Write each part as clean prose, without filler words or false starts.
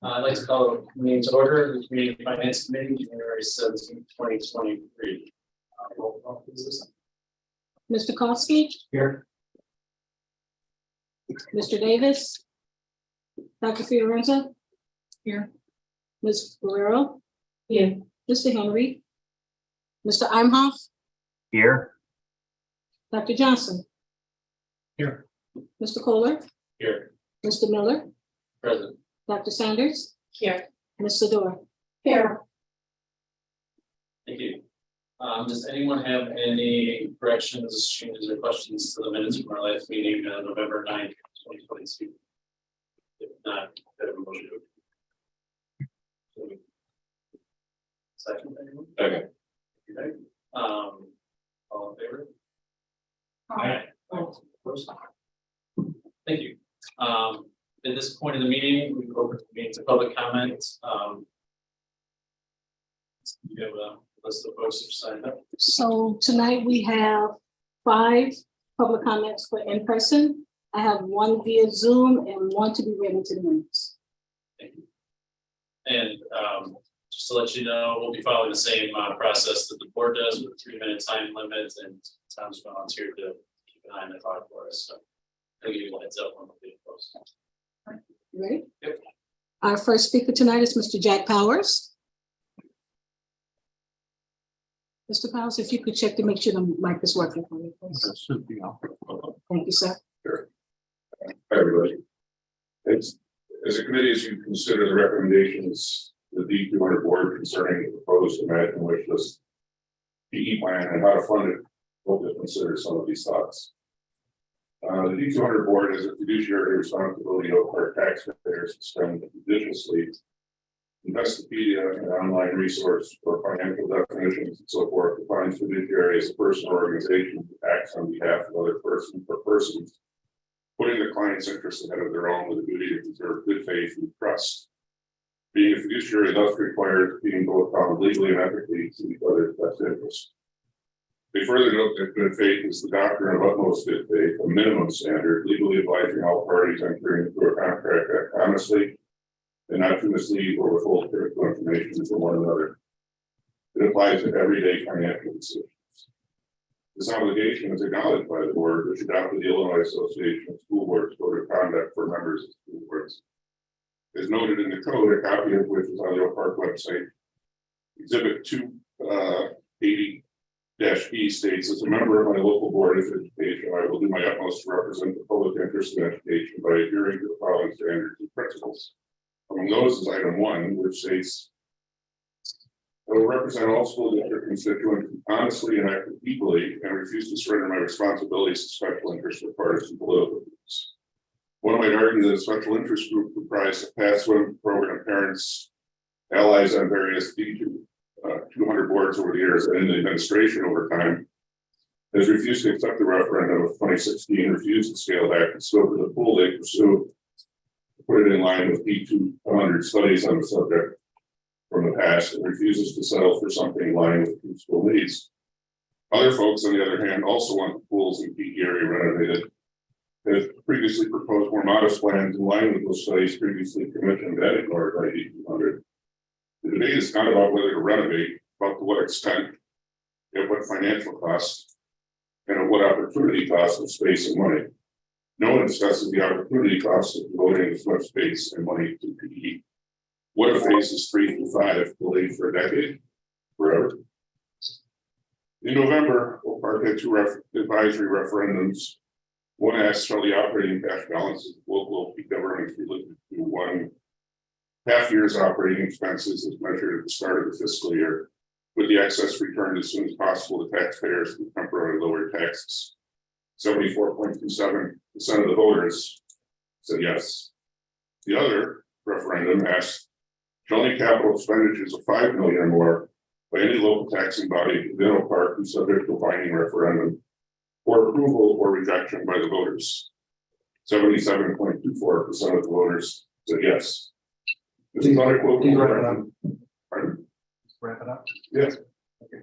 I'd like to call the meeting to order, the Community Finance Committee, January 17th, 2023. Roll call, please. Mr. Kowski, Here. Mr. Davis, Dr. Fiorenza, here, Ms. Guerrero, here, Mr. Henry, Mr. Imhoff, Here. Dr. Johnson, Here. Mr. Kohler, Here. Mr. Miller, Present. Dr. Sanders, Here. Ms. Sador. Here. Thank you. Does anyone have any corrections, changes, or questions to the minutes from our last meeting, November 9th, 2022? If not, I have a motion to approve. Second, anyone? Okay. Okay. All in favor? Aye. Opposed? Thank you. At this point in the meeting, we open the meeting to public comments. You have a list of folks who signed up. So tonight we have 5 public comments for in person. I have 1 via Zoom and 1 to be read into the minutes. Thank you. And just to let you know, we'll be following the same process that the board does with a 3-minute time limit, and Tom's volunteered to keep an eye on the clock for us. So I'll give you a heads up when we'll be close. Ready? Yep. Our first speaker tonight is Mr. Jack Powers. Mr. Powers, if you could check to make sure the mic is working for you, please. That should be on. Thank you, sir. Sure. Hi, everybody. As a committee, as you consider the recommendations of the D200 board concerning the proposed American wish list PE plan and how to fund it, hope to consider some of these thoughts. The D200 board has a fiduciary responsibility to our taxpayers to spend judiciously. Investopedia, an online resource for financial definitions and so forth, defines fiduciary as a person or organization that acts on behalf of other persons or persons, putting the client's interests ahead of their own with a duty to preserve good faith and trust. Being a fiduciary thus requires being both bound legally and ethically to each other's best interest. They further note that good faith is the doctrine of utmost good faith, a minimum standard, legally obliging all parties entering into a contract to act honestly and not to mislead or withhold critical information from one another. It applies to everyday financial decisions. This obligation is acknowledged by the board, which adopted the Illinois Association of School Boards Code of Conduct for members of school boards. As noted in the code, a copy of which is on the Oak Park website, Exhibit 280-B states, as a member of my local board of education, I will do my utmost to represent the public interest in education by adhering to the following standards and principles. Among those is item 1, which states, I will represent all school district constituents honestly and act equally and refuse to surrender my responsibilities to special interest or partisan political groups. One might argue that a special interest group comprised of past swim program parents, allies on various D200 boards over the years and in the administration over time, has refused to accept the referendum of 2016, refused to scale back the scope of the pool they pursue, put it in line with D200 studies on the subject from the past, and refuses to settle for something in line with school needs. Other folks, on the other hand, also want the pools in PE area renovated, have previously proposed more modest plans in line with those studies previously commissioned and ignored by D200. The debate is not about whether to renovate, but to what extent, at what financial cost, and at what opportunity cost of space and money. No one discusses the opportunity cost of devoting as much space and money to PE. What if phases 3 through 5 delayed for a decade? Forever. In November, Oak Park had 2 advisory referendums. One asked, shall the operating cash balance of local peak earnings be limited to 1.5 year's operating expenses as measured at the start of the fiscal year, with the excess returned as soon as possible to taxpayers through temporary lower taxes. 74.27% of the voters said yes. The other referendum asked, shall any capital expenditures of $5 million or more by any local taxing body within Oak Park be subject to a binding referendum for approval or rejection by the voters? 77.24% of the voters said yes. This is unequivocal. Pardon? Wrap it up. Yes. Okay.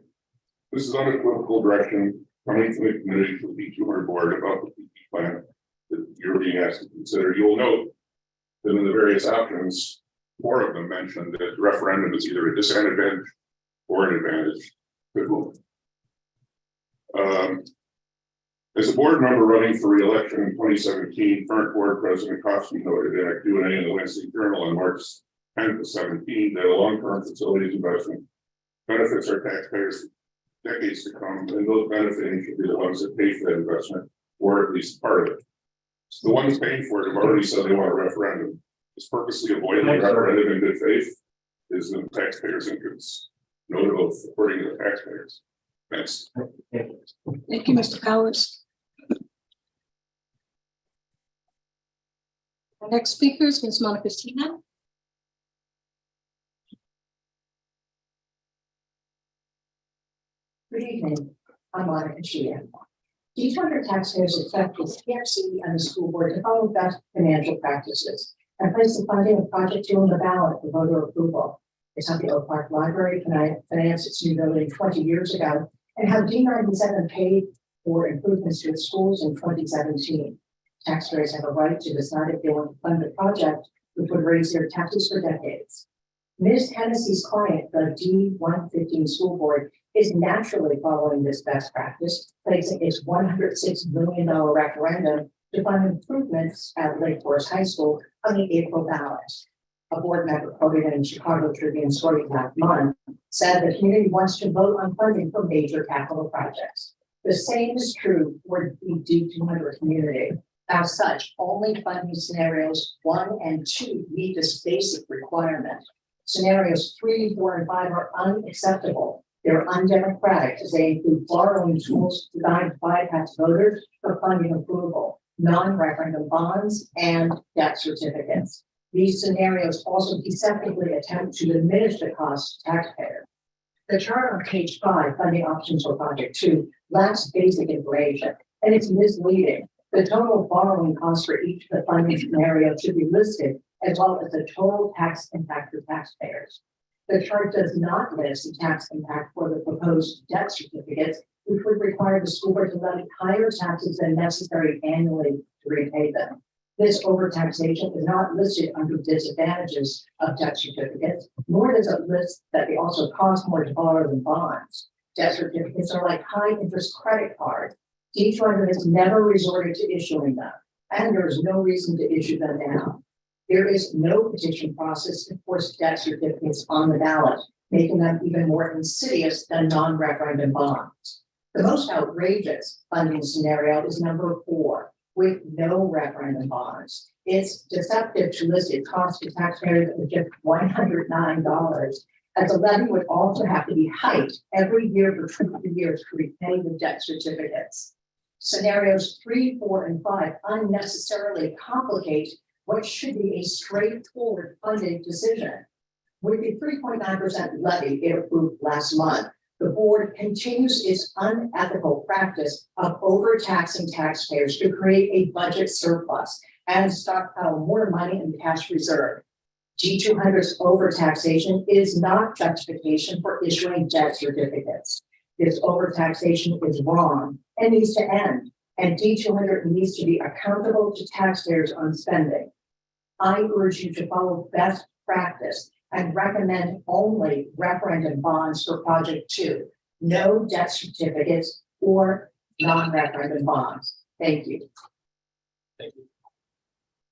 This is unequivocal direction coming from the committee to the D200 board about the PE plan that you're being asked to consider. You'll note then in the various options, 4 of them mentioned that referendum is either a disadvantage or an advantage. Good move. As a board member running for re-election in 2017, current board president Coffey noted in a Q&A in the Wednesday Journal on March 10th of 17 that a long-term facilities investment benefits our taxpayers for decades to come, and those benefiting should be the ones that pay for that investment, or at least part of it. So the ones paying for it have already said they want a referendum. It's purposely avoiding a referendum in good faith is in the taxpayers' interests. Noted both according to the taxpayers. Thanks. Thank you, Mr. Powers. Our next speaker is Ms. Monica Stina. Good evening, I'm Monica Chia. D200 taxpayers expect the CFC and the school board to follow best financial practices and place the funding of Project 2 on the ballot for voter approval. It's how the Oak Park Library financed its new building 20 years ago, and how D97 paid for improvements to its schools in 2017. Taxpayers have a right to decide if they want to fund a project which would raise their taxes for decades. Ms. Hennessy's client, the D115 school board, is naturally following this best practice, placing its $106 million referendum to fund improvements at Lake Forest High School on the April ballot. A board member quoted in Chicago Tribune story last month said the community wants to vote on funding for major capital projects. The same is true for the D200 community. As such, only funding scenarios 1 and 2 meet this basic requirement. Scenarios 3, 4, and 5 are unacceptable. They're undemocratic as they include borrowing tools designed to bypass voters for funding approval, non-referendum bonds, and debt certificates. These scenarios also deceptively attempt to diminish the cost to taxpayers. The chart on page 5, funding options for Project 2, lacks basic information, and it's misleading. The total borrowing cost for each of the funding scenarios should be listed, as well as the total tax impact for taxpayers. The chart does not list the tax impact for the proposed debt certificates, which would require the school board to levy higher taxes than necessary annually to repay them. This overtaxation is not listed under disadvantages of debt certificates, nor does it list that they also cost more to borrow than bonds. Debt certificates are like high interest credit cards. D200 has never resorted to issuing them, and there is no reason to issue them now. There is no petition process to force debt certificates on the ballot, making them even more insidious than non-referendum bonds. The most outrageous funding scenario is number 4, with no referendum bonds. It's deceptive to list its cost to taxpayers at just $109, as the levy would also have to be hiked every year for 20 years to repay the debt certificates. Scenarios 3, 4, and 5 unnecessarily complicate what should be a straightforward funding decision. With the 3.9% levy it approved last month, the board continues its unethical practice of overtaxing taxpayers to create a budget surplus and stockpile more money in the cash reserve. D200's overtaxation is not justification for issuing debt certificates. This overtaxation is wrong and needs to end, and D200 needs to be accountable to taxpayers on spending. I urge you to follow best practice and recommend only referendum bonds for Project 2, no debt certificates or non-referendum bonds. Thank you. Thank you.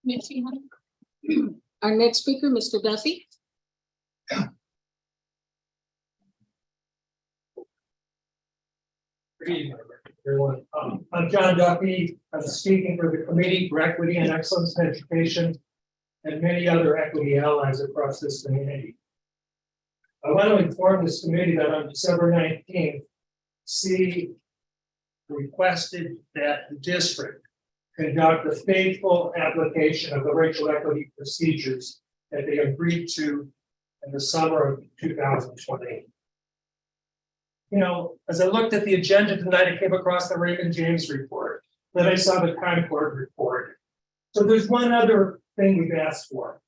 Merci, Monica. Our next speaker, Mr. Duffy. Good evening, everyone. I'm John Duffy. I'm speaking for the Committee for Equity and Excellence in Education and many other equity allies across this community. I want to inform this committee that on December 19th, C requested that the district conduct a faithful application of the racial equity procedures that they agreed to in the summer of 2020. You know, as I looked at the agenda tonight, I came across the Raymond James report. Then I saw the Concord report. So there's one other thing we've asked for.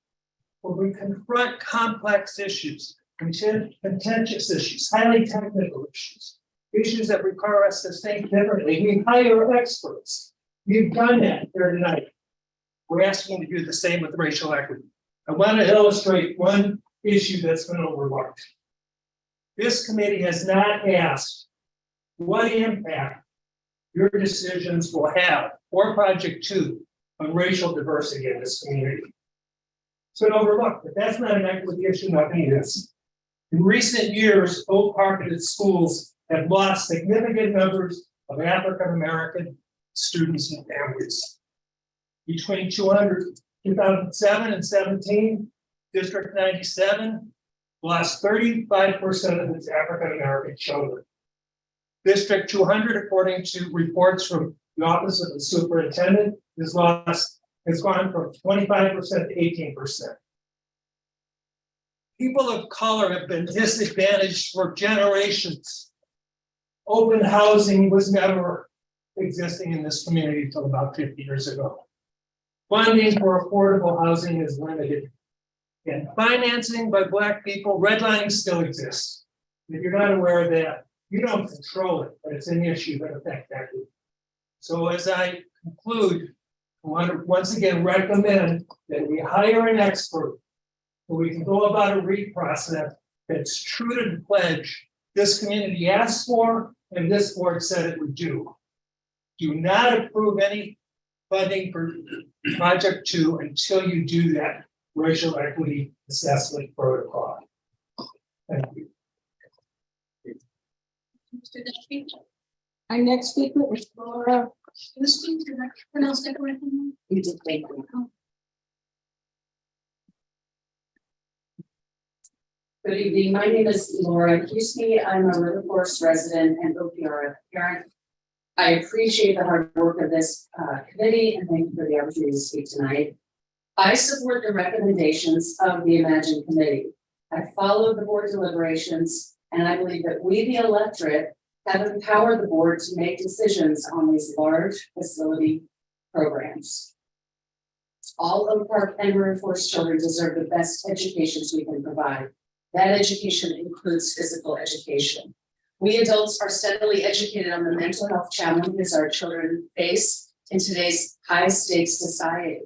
When we confront complex issues, contentious issues, highly technical issues, issues that require us to think differently, we hire experts. We've done that here tonight. We're asking to do the same with racial equity. I want to illustrate one issue that's been overlooked. This committee has not asked what impact your decisions will have for Project 2 on racial diversity in this community. It's been overlooked, but that's not an equity issue, nothing is. In recent years, Oak Park schools have lost significant numbers of African American students and families. Between 2007 and 17, District 97 lost 35% of its African American children. District 200, according to reports from the Office of the Superintendent, has gone from 25% to 18%. People of color have been disadvantaged for generations. Open housing was never existing in this community until about 50 years ago. Funding for affordable housing is limited. And financing by Black people, redlining still exists. If you're not aware of that, you don't control it, but it's an issue that affects equity. So as I conclude, I want to once again recommend that we hire an expert so we can go about a REIT process that's true to the pledge this community asked for and this board said it would do. Do not approve any funding for Project 2 until you do that racial equity assessment protocol. Thank you. Mr. Duffy. Our next speaker is Laura. Did I pronounce that correctly? You did, thank you. Good evening, my name is Laura Huseby. I'm a River Forest resident and OPRF parent. I appreciate the hard work of this committee and thank you for the opportunity to speak tonight. I support the recommendations of the Imagine Committee. I followed the board deliberations and I believe that we, the electorate, have empowered the board to make decisions on these large facility programs. All Oak Park and River Forest children deserve the best educations we can provide. That education includes physical education. We adults are steadily educated on the mental health challenges our children face in today's high-stakes society.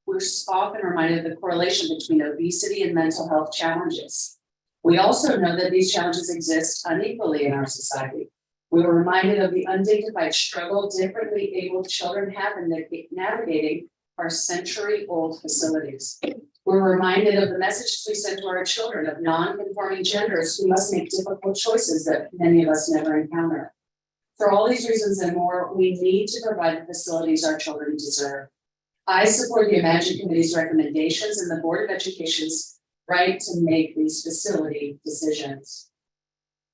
We're often reminded of the correlation between obesity and mental health challenges. We also know that these challenges exist unequally in our society. We were reminded of the undignified struggle differently abled children have in navigating our century-old facilities. We're reminded of the messages we send to our children of non-conforming genders who must make difficult choices that many of us never encounter. For all these reasons and more, we need to provide the facilities our children deserve. I support the Imagine Committee's recommendations and the Board of Education's right to make these facility decisions.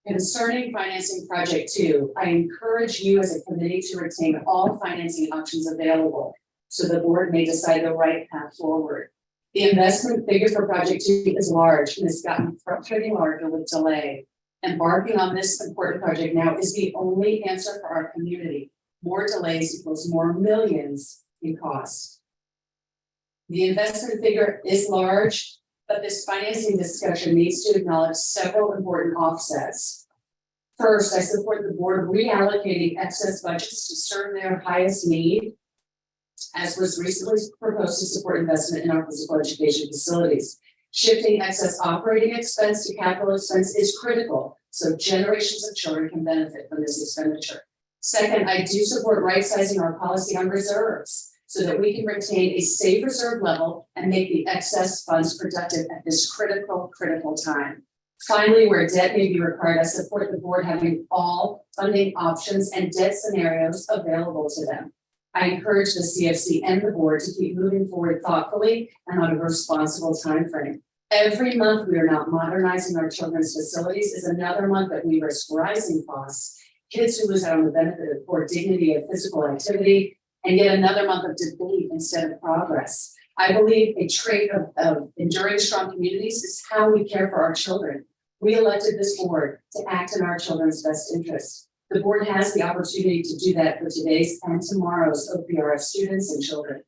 Concerning financing Project 2, I encourage you as a committee to retain all financing options available so the board may decide the right path forward. The investment figure for Project 2 is large and has gotten frustratingly larger with delay. Embarking on this important project now is the only answer for our community. More delays equals more millions in cost. The investment figure is large, but this financing discussion needs to acknowledge several important offsets. First, I support the board reallocating excess budgets to serve their highest need, as was recently proposed to support investment in our physical education facilities. Shifting excess operating expense to capital expense is critical, so generations of children can benefit from this expenditure. Second, I do support right-sizing our policy on reserves so that we can retain a safe reserve level and make the excess funds productive at this critical time. Finally, where debt may be required, I support the board having all funding options and debt scenarios available to them. I encourage the CFC and the board to keep moving forward thoughtfully and on a responsible timeframe. Every month we are not modernizing our children's facilities is another month that we risk rising costs, kids who lose out on the benefit of poor dignity of physical activity, and yet another month of debate instead of progress. I believe a trait of enduring strong communities is how we care for our children. We elected this board to act in our children's best interests. The board has the opportunity to do that for today's and tomorrow's OPRF students and children.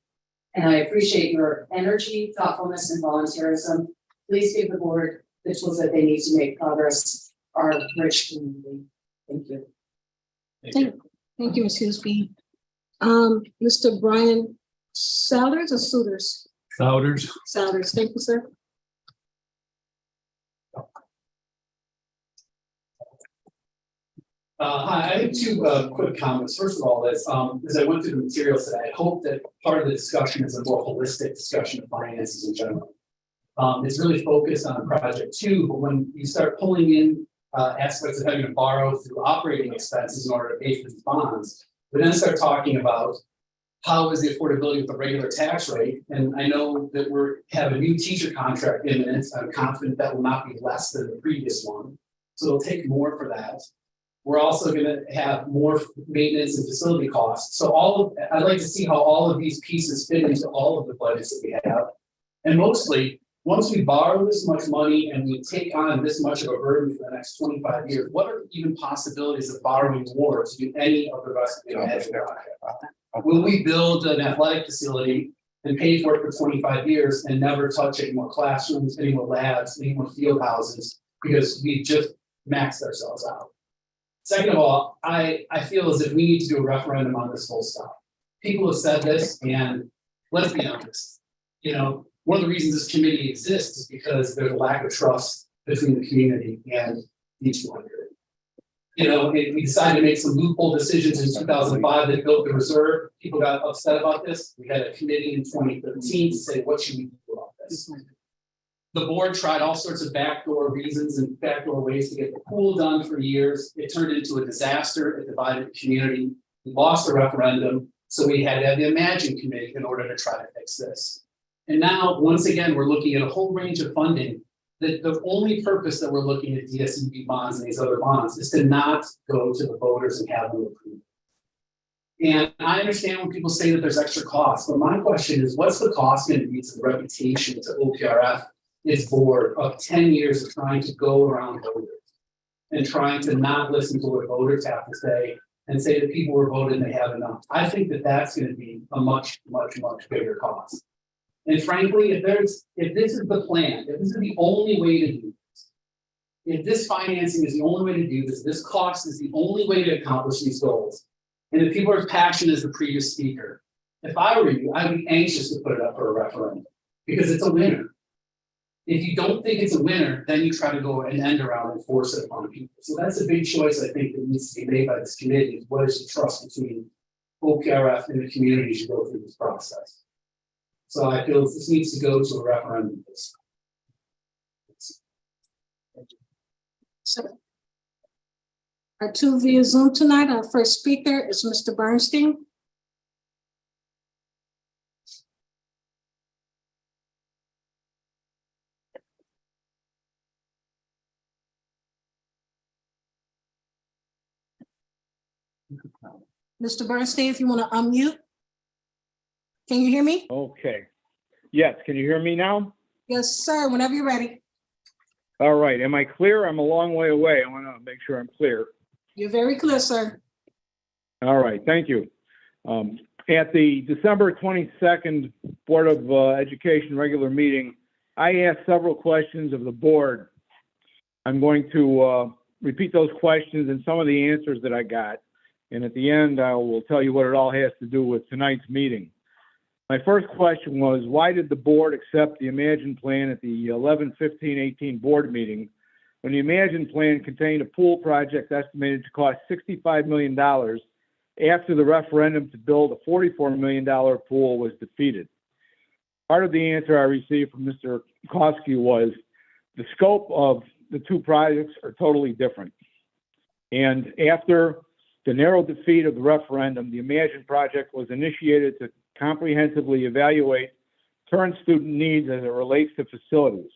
And I appreciate your energy, thoughtfulness, and volunteerism. Please give the board the tools that they need to make progress our rich community. Thank you. Thank you, Ms. Huseby. Mr. Brian Souders or suitors? Souders. Souders, thank you, sir. Hi, I have two quick comments. First of all, as I went through the materials today, I hope that part of the discussion is a more holistic discussion of finances in general. It's really focused on project two, but when you start pulling in aspects of having to borrow through operating expenses in order to pay for these bonds, we then start talking about how is the affordability with the regular tax rate? And I know that have a new teacher contract imminent. I'm confident that will not be less than the previous one. So it'll take more for that. We're also gonna have more maintenance and facility costs. So I'd like to see how all of these pieces fit into all of the budgets that we have. And mostly, once we borrow this much money and we take on this much of a burden for the next 25 years, what are even possibilities of borrowing more to do any of the rest of the imagined project? Will we build an athletic facility and pay for it for 25 years and never touch any more classrooms, any more labs, any more field houses, because we just maxed ourselves out? Second of all, I feel as if we need to do a referendum on this whole stuff. People have said this, and let's be honest, one of the reasons this committee exists is because there's a lack of trust between the community and D200. We decided to make some loophole decisions in 2005 that built the reserve. People got upset about this. We had a committee in 2013 to say, what should we do about this? The board tried all sorts of backdoor reasons and backdoor ways to get the pool done for years. It turned into a disaster. It divided the community. We lost the referendum. So we had to have the Imagine Committee in order to try to fix this. And now, once again, we're looking at a whole range of funding. The only purpose that we're looking at DSEB bonds and these other bonds is to not go to the voters and have them approved. And I understand when people say that there's extra costs, but my question is, what's the cost going to be to the reputation to OPRF, its board, of 10 years of trying to go around voters and trying to not listen to what voters have to say and say that people were voted and they have enough? I think that that's going to be a much, much, much bigger cost. And frankly, if this is the plan, if this is the only way to do this, if this financing is the only way to do this, this cost is the only way to accomplish these goals, and if people are as passionate as the previous speaker, if I were you, I'd be anxious to put it up for a referendum because it's a winner. If you don't think it's a winner, then you try to go and end around and force it upon people. So that's a big choice I think that needs to be made by this committee, is what is the trust between OPRF and the community as you go through this process. So I feel this needs to go to a referendum. So, our two via Zoom tonight. Our first speaker is Mr. Bernstein. Mr. Bernstein, if you want to unmute. Can you hear me? Okay. Yes, can you hear me now? Yes, sir, whenever you're ready. All right, am I clear? I'm a long way away. I want to make sure I'm clear. You're very clear, sir. All right, thank you. At the December 22nd Board of Education regular meeting, I asked several questions of the board. I'm going to repeat those questions and some of the answers that I got. And at the end, I will tell you what it all has to do with tonight's meeting. My first question was, why did the board accept the Imagine plan at the 11/15/18 board meeting when the Imagine plan contained a pool project estimated to cost $65 million after the referendum to build a $44 million pool was defeated? Part of the answer I received from Mr. Kosky was the scope of the two projects are totally different. And after the narrow defeat of the referendum, the Imagine project was initiated to comprehensively evaluate current student needs as it relates to facilities.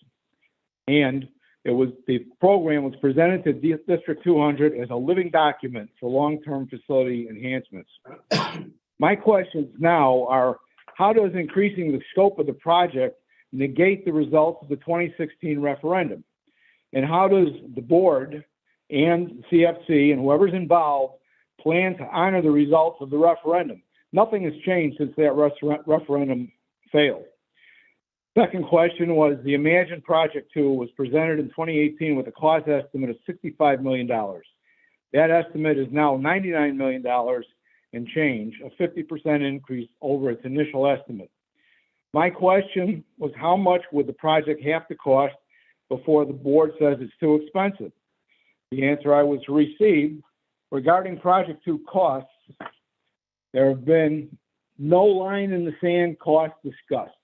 And the program was presented to District 200 as a living document for long-term facility enhancements. My questions now are, how does increasing the scope of the project negate the results of the 2016 referendum? And how does the board and CFC and whoever's involved plan to honor the results of the referendum? Nothing has changed since that referendum failed. Second question was, the Imagine Project 2 was presented in 2018 with a cost estimate of $65 million. That estimate is now $99 million, and change, a 50% increase over its initial estimate. My question was, how much would the project have to cost before the board says it's too expensive? The answer I was received, regarding Project 2 costs, there have been no line in the sand cost discussed.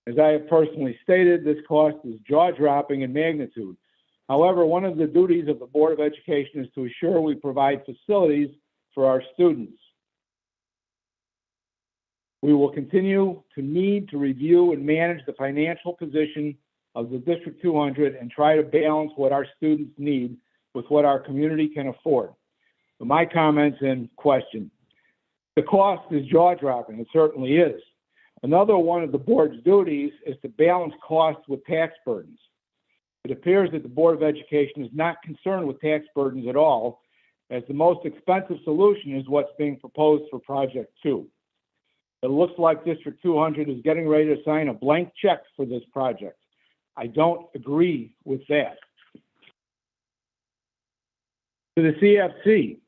As I have personally stated, this cost is jaw-dropping in magnitude. However, one of the duties of the Board of Education is to ensure we provide facilities for our students. We will continue to need to review and manage the financial position of the District 200 and try to balance what our students need with what our community can afford. So my comments and question. The cost is jaw-dropping, it certainly is. Another one of the board's duties is to balance costs with tax burdens. It appears that the Board of Education is not concerned with tax burdens at all, as the most expensive solution is what's being proposed for Project 2. It looks like District 200 is getting ready to sign a blank check for this project. I don't agree with that. To the CFC,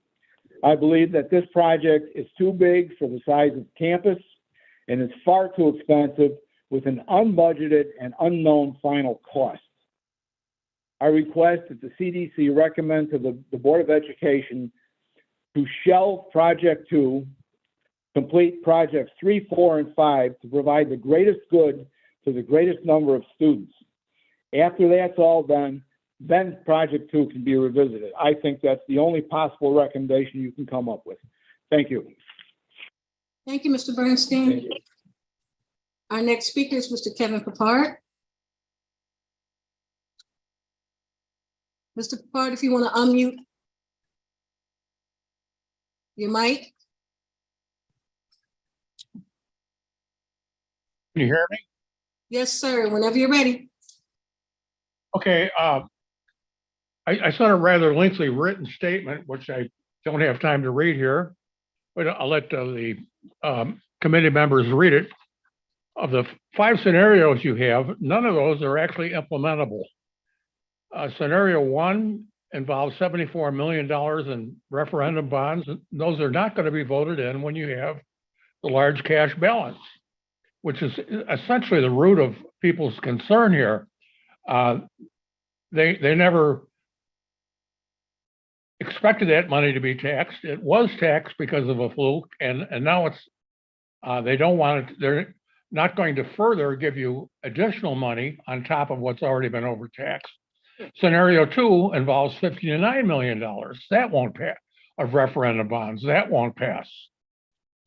I believe that this project is too big for the size of the campus, and it's far too expensive with an unbudgeted and unknown final cost. I request that the CDC recommend to the Board of Education to shelve Project 2, complete Projects 3, 4, and 5 to provide the greatest good to the greatest number of students. After that's all done, then Project 2 can be revisited. I think that's the only possible recommendation you can come up with. Thank you. Thank you, Mr. Bernstein. Thank you. Our next speaker is Mr. Kevin Papard. Mr. Papard, if you want to unmute your mic. Can you hear me? Yes, sir, whenever you're ready. Okay, I sent a rather lengthy written statement, which I don't have time to read here, but I'll let the committee members read it. Of the 5 scenarios you have, none of those are actually implementable. Scenario 1 involves $74 million in referendum bonds. Those are not going to be voted in when you have the large cash balance, which is essentially the root of people's concern here. They never expected that money to be taxed. It was taxed because of a fluke, and now it's they don't want it. They're not going to further give you additional money on top of what's already been overtaxed. Scenario 2 involves $59 million. That won't pass. Of referendum bonds, that won't pass.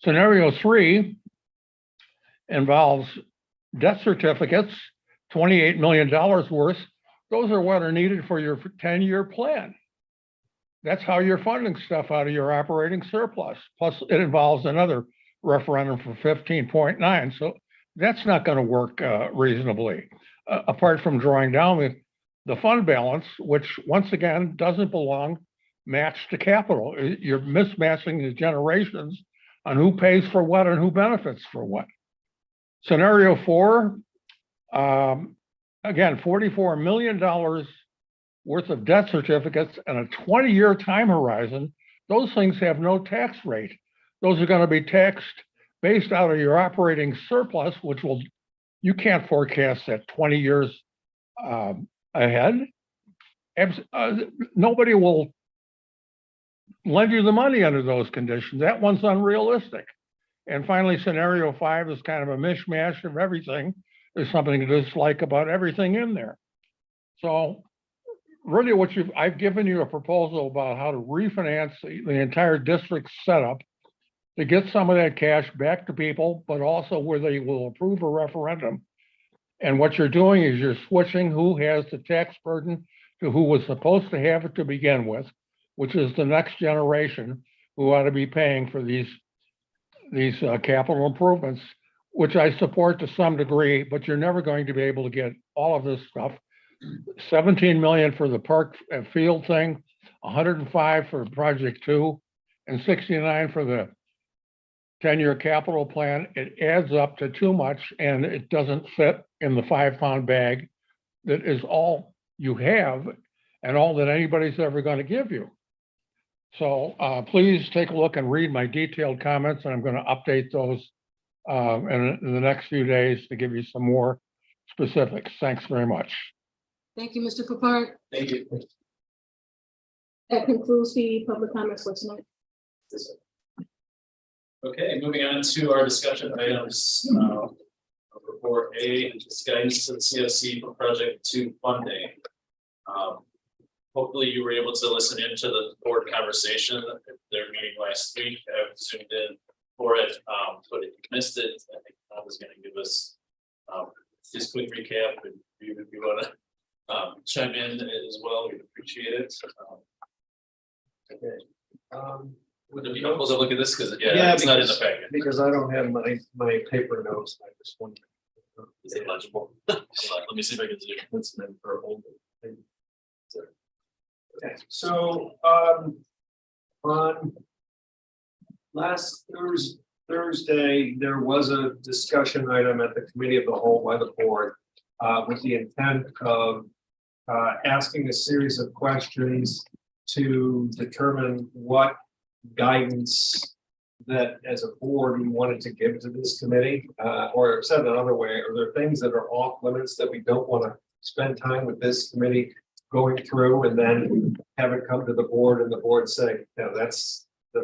Scenario 3 involves death certificates, $28 million worth. Those are what are needed for your 10-year plan. That's how you're funding stuff out of your operating surplus. Plus, it involves another referendum for 15.9. So that's not going to work reasonably, apart from drawing down the fund balance, which once again doesn't belong matched to capital. You're mismatching the generations on who pays for what and who benefits for what. Scenario 4, again, $44 million worth of death certificates and a 20-year time horizon. Those things have no tax rate. Those are going to be taxed based out of your operating surplus, which you can't forecast that 20 years ahead. Nobody will lend you the money under those conditions. That one's unrealistic. And finally, scenario 5 is kind of a mishmash of everything. There's something to dislike about everything in there. So really I've given you a proposal about how to refinance the entire district setup to get some of that cash back to people, but also where they will approve a referendum. And what you're doing is you're switching who has the tax burden to who was supposed to have it to begin with, which is the next generation who ought to be paying for these capital improvements, which I support to some degree, but you're never going to be able to get all of this stuff. 17 million for the park and field thing, 105 for Project 2, and 69 for the 10-year capital plan. It adds up to too much, and it doesn't fit in the 5-pound bag that is all you have and all that anybody's ever going to give you. So please take a look and read my detailed comments, and I'm going to update those in the next few days to give you some more specifics. Thanks very much. Thank you, Mr. Papard. Thank you. That concludes the public comments for tonight. Okay, moving on to our discussion items. Report A, is guidance to the CFC for project 2 funding. Hopefully you were able to listen into the board conversation at their meeting last week. I've zoomed in for it, but if you missed it, I think Tom was going to give us just quick recap, and if you want to chime in as well, we'd appreciate it. Would it be helpful to look at this, because it's not in the packet. Because I don't have my paper notes, I just want. Is it legible? Hold on, let me see if I can zoom. It's meant for old. Okay, so, on last Thursday, there was a discussion item at the committee of the whole by the board, with the intent of, asking a series of questions to determine what guidance that as a board we wanted to give to this committee, or said another way, are there things that are off limits that we don't want to spend time with this committee going through, and then have it come to the board and the board say, no, that's a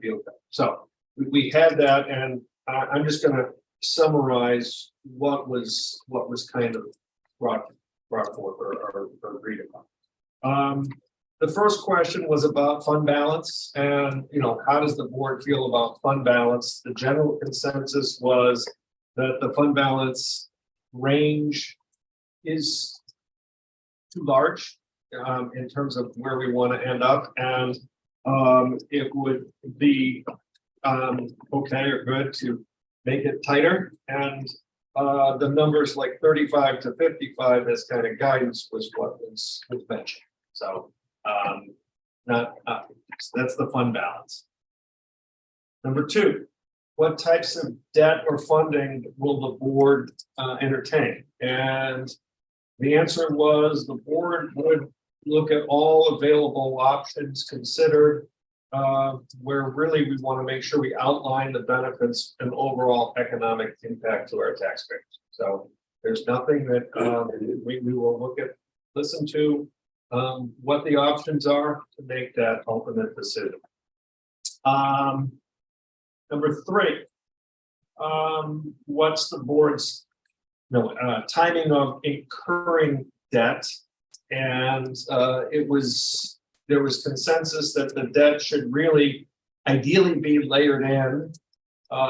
deal. So we had that, and I'm just going to summarize what was kind of brought forth or agreed upon. The first question was about fund balance, and how does the board feel about fund balance? The general consensus was that the fund balance range is too large in terms of where we want to end up, and it would be okay or good to make it tighter, and the numbers like 35 to 55 as kind of guidance was what was mentioned. So that's the fund balance. Number 2, what types of debt or funding will the board entertain? And the answer was the board would look at all available options considered, where really we want to make sure we outline the benefits and overall economic impact to our taxpayers. So there's nothing that we will listen to what the options are to make that ultimate decision. Number 3, what's the board's timing of incurring debt? And there was consensus that the debt should really ideally be layered in,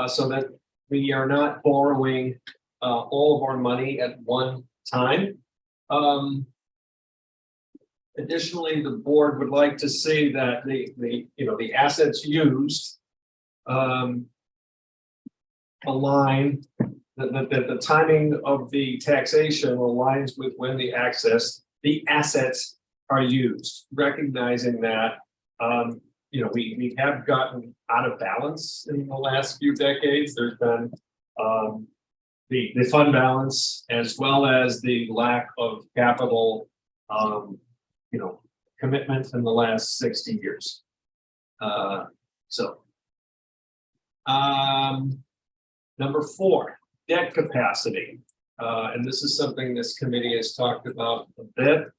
so that we are not borrowing all of our money at one time. Additionally, the board would like to see that the assets used align, that the timing of the taxation aligns with when the assets are used, recognizing that we have gotten out of balance in the last few decades. There's been the fund balance as well as the lack of capital commitment in the last 60 years. Number 4, debt capacity. And this is something this committee has talked about a bit.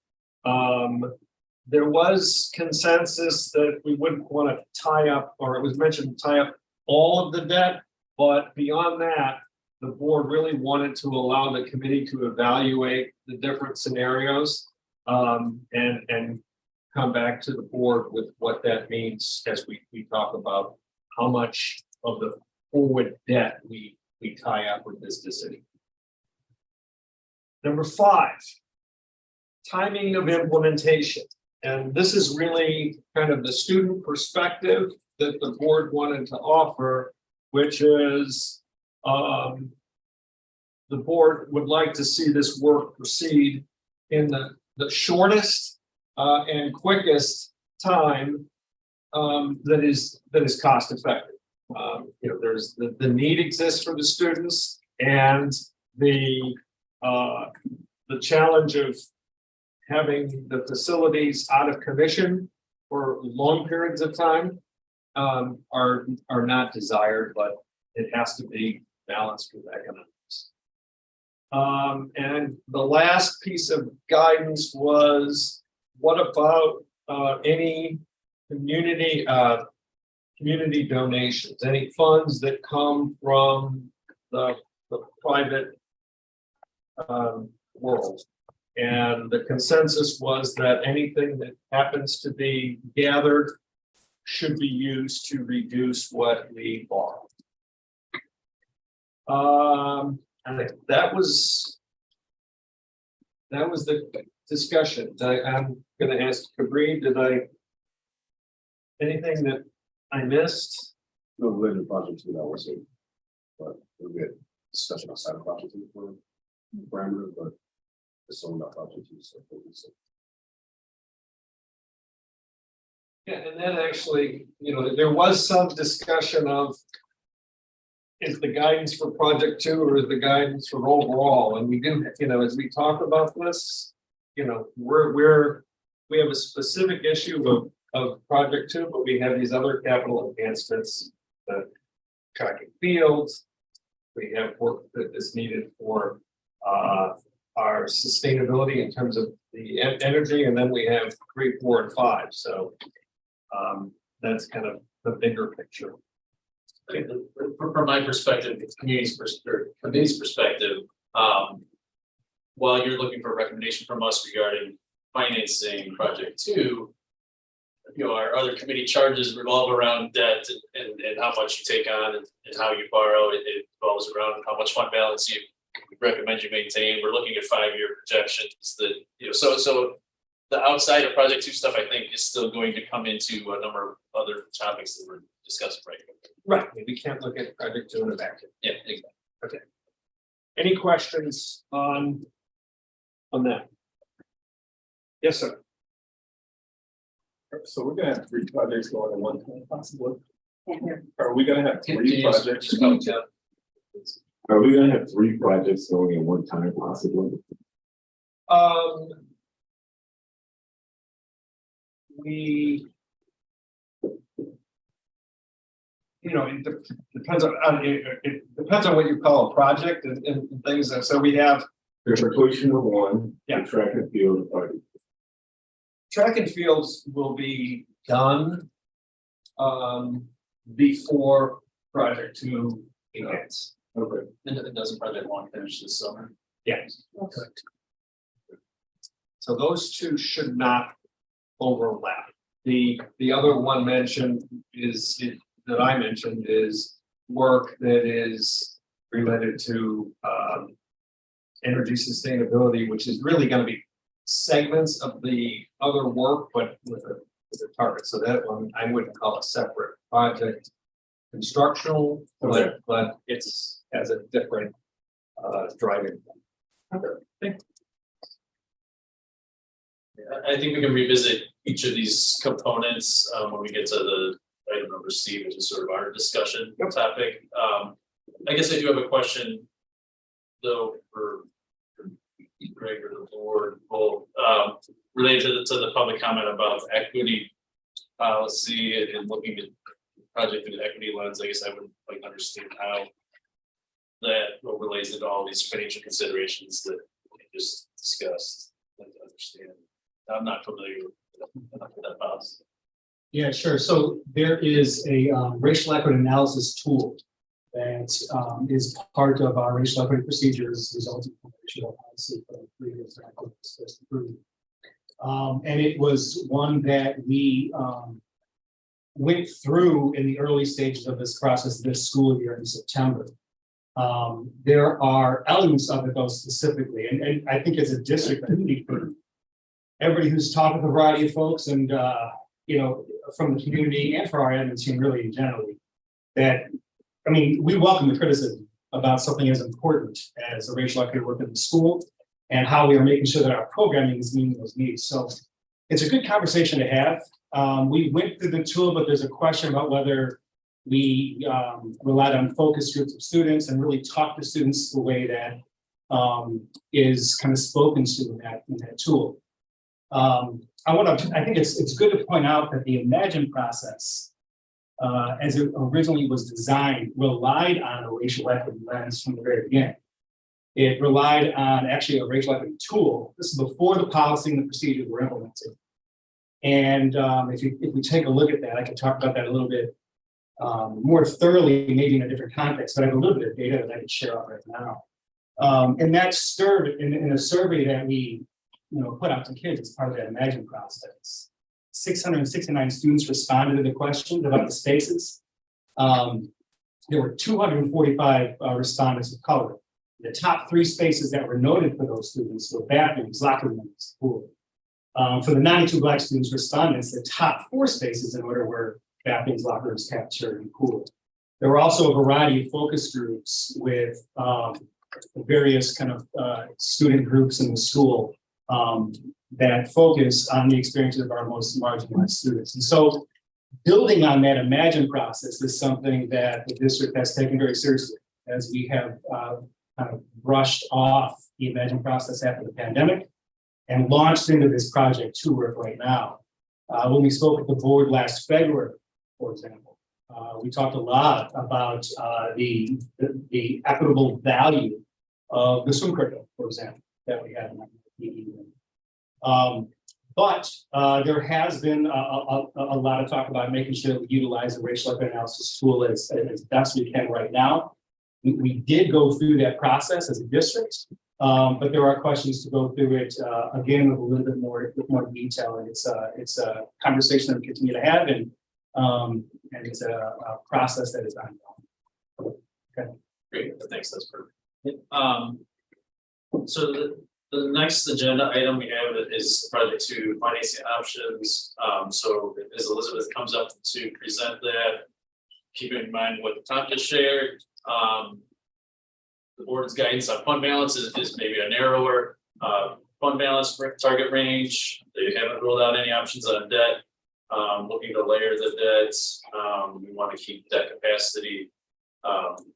There was consensus that we wouldn't want to tie up, or it was mentioned, tie up all of the debt, but beyond that, the board really wanted to allow the committee to evaluate the different scenarios, and come back to the board with what that means as we talk about how much of the forward debt we tie up with this decision. Number 5, timing of implementation. And this is really kind of the student perspective that the board wanted to offer, which is the board would like to see this work proceed in the shortest and quickest time that is cost effective. There's the need exists for the students, and the challenge of having the facilities out of commission for long periods of time are not desired, but it has to be balanced with economics. And the last piece of guidance was, what about any community donations, any funds that come from the private world? And the consensus was that anything that happens to be gathered should be used to reduce what we borrow. And that was the discussion. I'm going to ask Cabri, anything that I missed? No, related project two, that was it. But we'll get discussion outside of project two for parameter, but it's all about project two. So Yeah, and then actually, there was some discussion of, is the guidance for project two or is the guidance for overall? And we do, as we talk about this, we have a specific issue of project two, but we have these other capital enhancements, the tracking fields. We have work that is needed for our sustainability in terms of the energy, and then we have 3, 4, and 5. So that's kind of the bigger picture. From my perspective, the community's perspective, while you're looking for a recommendation from us regarding financing project two, our other committee charges revolve around debt and how much you take on and how you borrow. It revolves around how much fund balance you recommend you maintain. We're looking at 5-year projections that, so the outside of project two stuff, I think, is still going to come into a number of other topics that we're discussing right now. Right. We can't look at project two in a vacuum. Yeah, exactly. Okay. Any questions on that? Yes, sir. So we're gonna have 3 projects going at one time, possibly? Are we gonna have 3 Can you projects? just go, Jeff? Are we gonna have 3 projects going at one time, possibly? Depends on it depends on what you call a project and things. And so we have The completion of one, Yeah. the track and field party. track and fields will be done before project two begins. Okay. And it doesn't project one finish this summer. Yes. So those two should not overlap. The other one mentioned that I mentioned is work that is related to energy sustainability, which is really going to be segments of the other work, but with a target. So that one I wouldn't call a separate project constructional, Okay. but it's has a different driving. I think we can revisit each of these components when we get to the item number C, which is sort of our discussion topic. I guess I do have a question, though, for Greg or the board, both related to the public comment about equity policy and looking at project through the equity lens. I guess I would like to understand how that overlays into all these financial considerations that we just discussed. I'd like to understand. I'm not familiar with that policy. Yeah, sure. So there is a racial equity analysis tool that is part of our racial equity procedures resulting from racial policy for 3 years that I discussed approved. And it was one that we went through in the early stages of this process this school year in September. There are elements of it though specifically, and I think as a district, I think for everybody who's talked with a variety of folks and from the community and for our admin team really generally, that we welcome the criticism about something as important as the racial equity work in the school and how we are making sure that our programming is meeting those needs. So it's a good conversation to have. We went through the tool, but there's a question about whether we relied on focus groups of students and really talk to students the way that is kind of spoken to in that tool. I think it's good to point out that the Imagine process, as it originally was designed, relied on a racial equity lens from the very beginning. It relied on actually a racial equity tool. This is before the policy and the procedures were implemented. And if we take a look at that, I can talk about that a little bit more thoroughly, maybe in a different context, but I have a little bit of data that I can share out right now. And that survey, in a survey that we put out to kids as part of that Imagine process, 669 students responded to the questions about the spaces. There were 245 respondents of color. The top 3 spaces that were noted for those students were bathrooms, locker rooms, pool. For the 92 Black students respondents, the top 4 spaces in order were bathrooms, locker rooms, cafeteria, and pool. There were also a variety of focus groups with various kind of student groups in the school that focus on the experiences of our most marginalized students. And so building on that Imagine process is something that the district has taken very seriously, as we have kind of brushed off the Imagine process after the pandemic and launched into this Project 2 work right now. When we spoke at the board last February, for example, we talked a lot about the equitable value of the swim curriculum, for example, that we have in the but there has been a lot of talk about making sure that we utilize the racial equity analysis tool as best we can right now. We did go through that process as a district, but there are questions to go through it again with a little bit more detail. And it's a conversation that we continue to have, and it's a process that is ongoing. Okay. Great, thanks, that's perfect. So the next agenda item we have is Project 2 financing options. So as Elizabeth comes up to present that, keep in mind what Tom just shared. The board's guidance on fund balance is maybe a narrower fund balance for target range. They haven't ruled out any options on debt. Looking to layer the debts. We want to keep debt capacity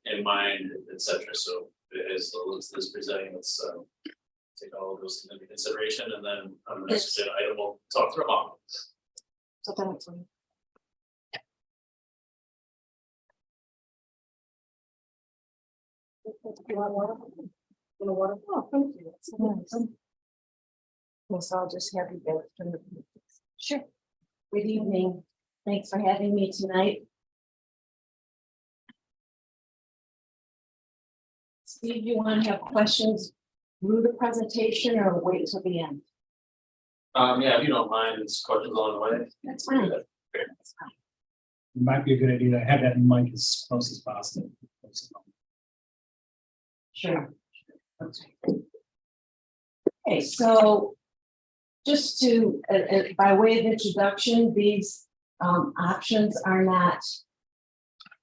in mind, etc. So as Elizabeth is presenting, let's take all of those into consideration, and then on the next agenda item, we'll talk through them all. So that's one. You want water? You want water? Oh, thank you. That's nice. Yes, I'll just have you go from the. Sure. Good evening. Thanks for having me tonight. Steve, you want to have questions through the presentation or wait until the end? Yeah, if you don't mind, it's questions along the way. That's fine. Okay. That's fine. It might be a good idea to have that mic as close as possible. Sure. Okay, so just to, by way of introduction, these options are not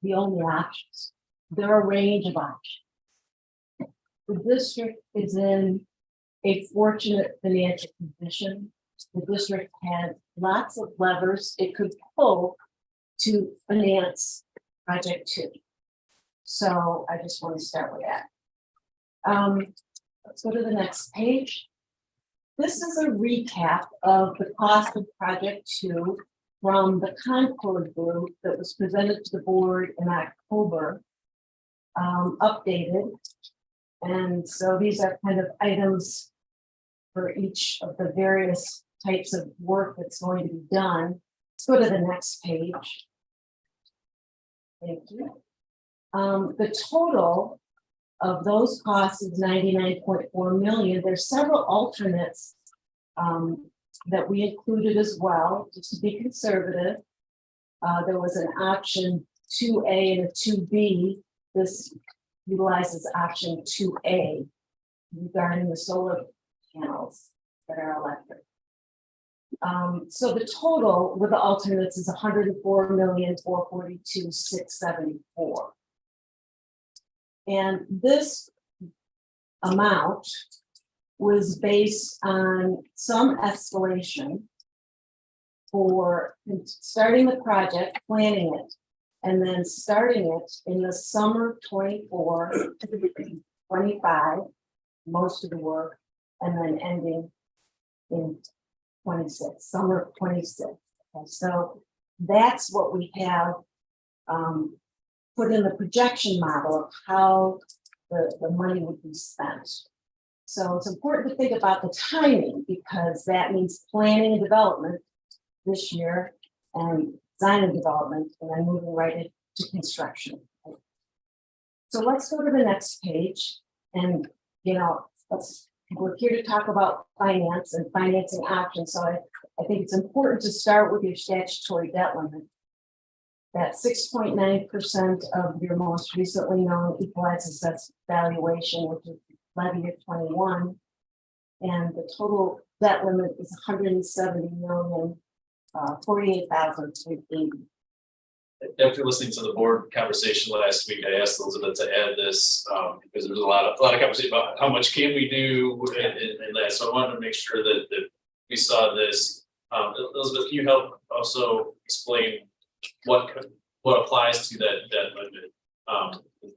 the only options. There are a range of options. The district is in a fortunate financial position. The district has lots of levers it could pull to finance Project 2. So I just want to start with that. Let's go to the next page. This is a recap of the cost of Project 2 from the Concord group that was presented to the board in October, updated. And so these are kind of items for each of the various types of work that's going to be done. Let's go to the next page. Thank you. The total of those costs is 99.4 million. There's several alternates that we included as well, just to be conservative. There was an option 2A and a 2B. This utilizes option 2A regarding the solar panels that are electric. So the total with the alternates is 104,442,674. And this amount was based on some escalation for starting the project, planning it, and then starting it in the summer 24, 25, most of the work, and then ending in 26, summer of 26. Okay, so that's what we have put in the projection model of how the money would be spent. So it's important to think about the timing because that means planning and development this year and design and development, and then moving right into construction. So let's go to the next page and, we're here to talk about finance and financing options. So I think it's important to start with your statutory debt limit. That 6.9% of your most recently known equalized assessed valuation, which is levy of 21. And the total debt limit is 170 million, 48,380. After listening to the board conversation last week, I asked Elizabeth to add this, because there's a lot of conversation about how much can we do and that, so I wanted to make sure that we saw this. Elizabeth, can you help also explain what applies to that limit?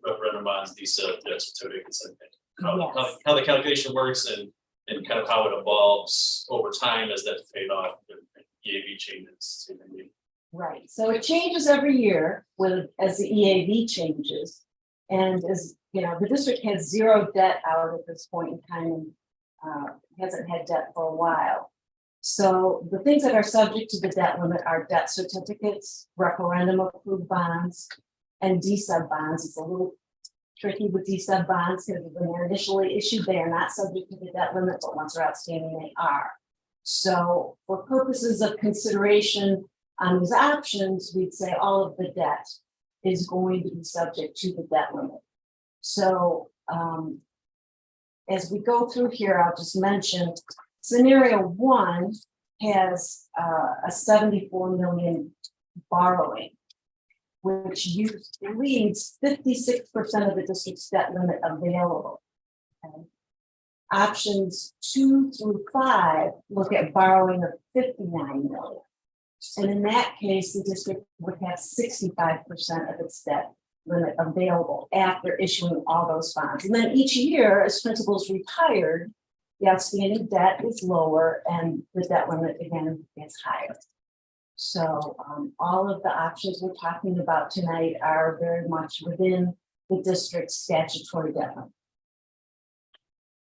Referendum bonds, these debt certificates, and how the calculation works and kind of how it evolves over time as that's paid off and EAV changes. Right, so it changes every year as the EAV changes. And as you know, the district has zero debt out at this point in time and hasn't had debt for a while. So the things that are subject to the debt limit are debt certificates, referendum approved bonds, and D-sub bonds. It's a little tricky with D-sub bonds because when they're initially issued, they are not subject to the debt limit, but once they're outstanding, they are. So for purposes of consideration on these options, we'd say all of the debt is going to be subject to the debt limit. So as we go through here, I'll just mention scenario 1 has a 74 million borrowing, which leaves 56% of the district's debt limit available. Okay. Options 2 through 5 look at borrowing of 59 million. And in that case, the district would have 65% of its debt limit available after issuing all those bonds. And then each year, as principal is retired, the outstanding debt is lower and the debt limit again is higher. So all of the options we're talking about tonight are very much within the district's statutory debt limit.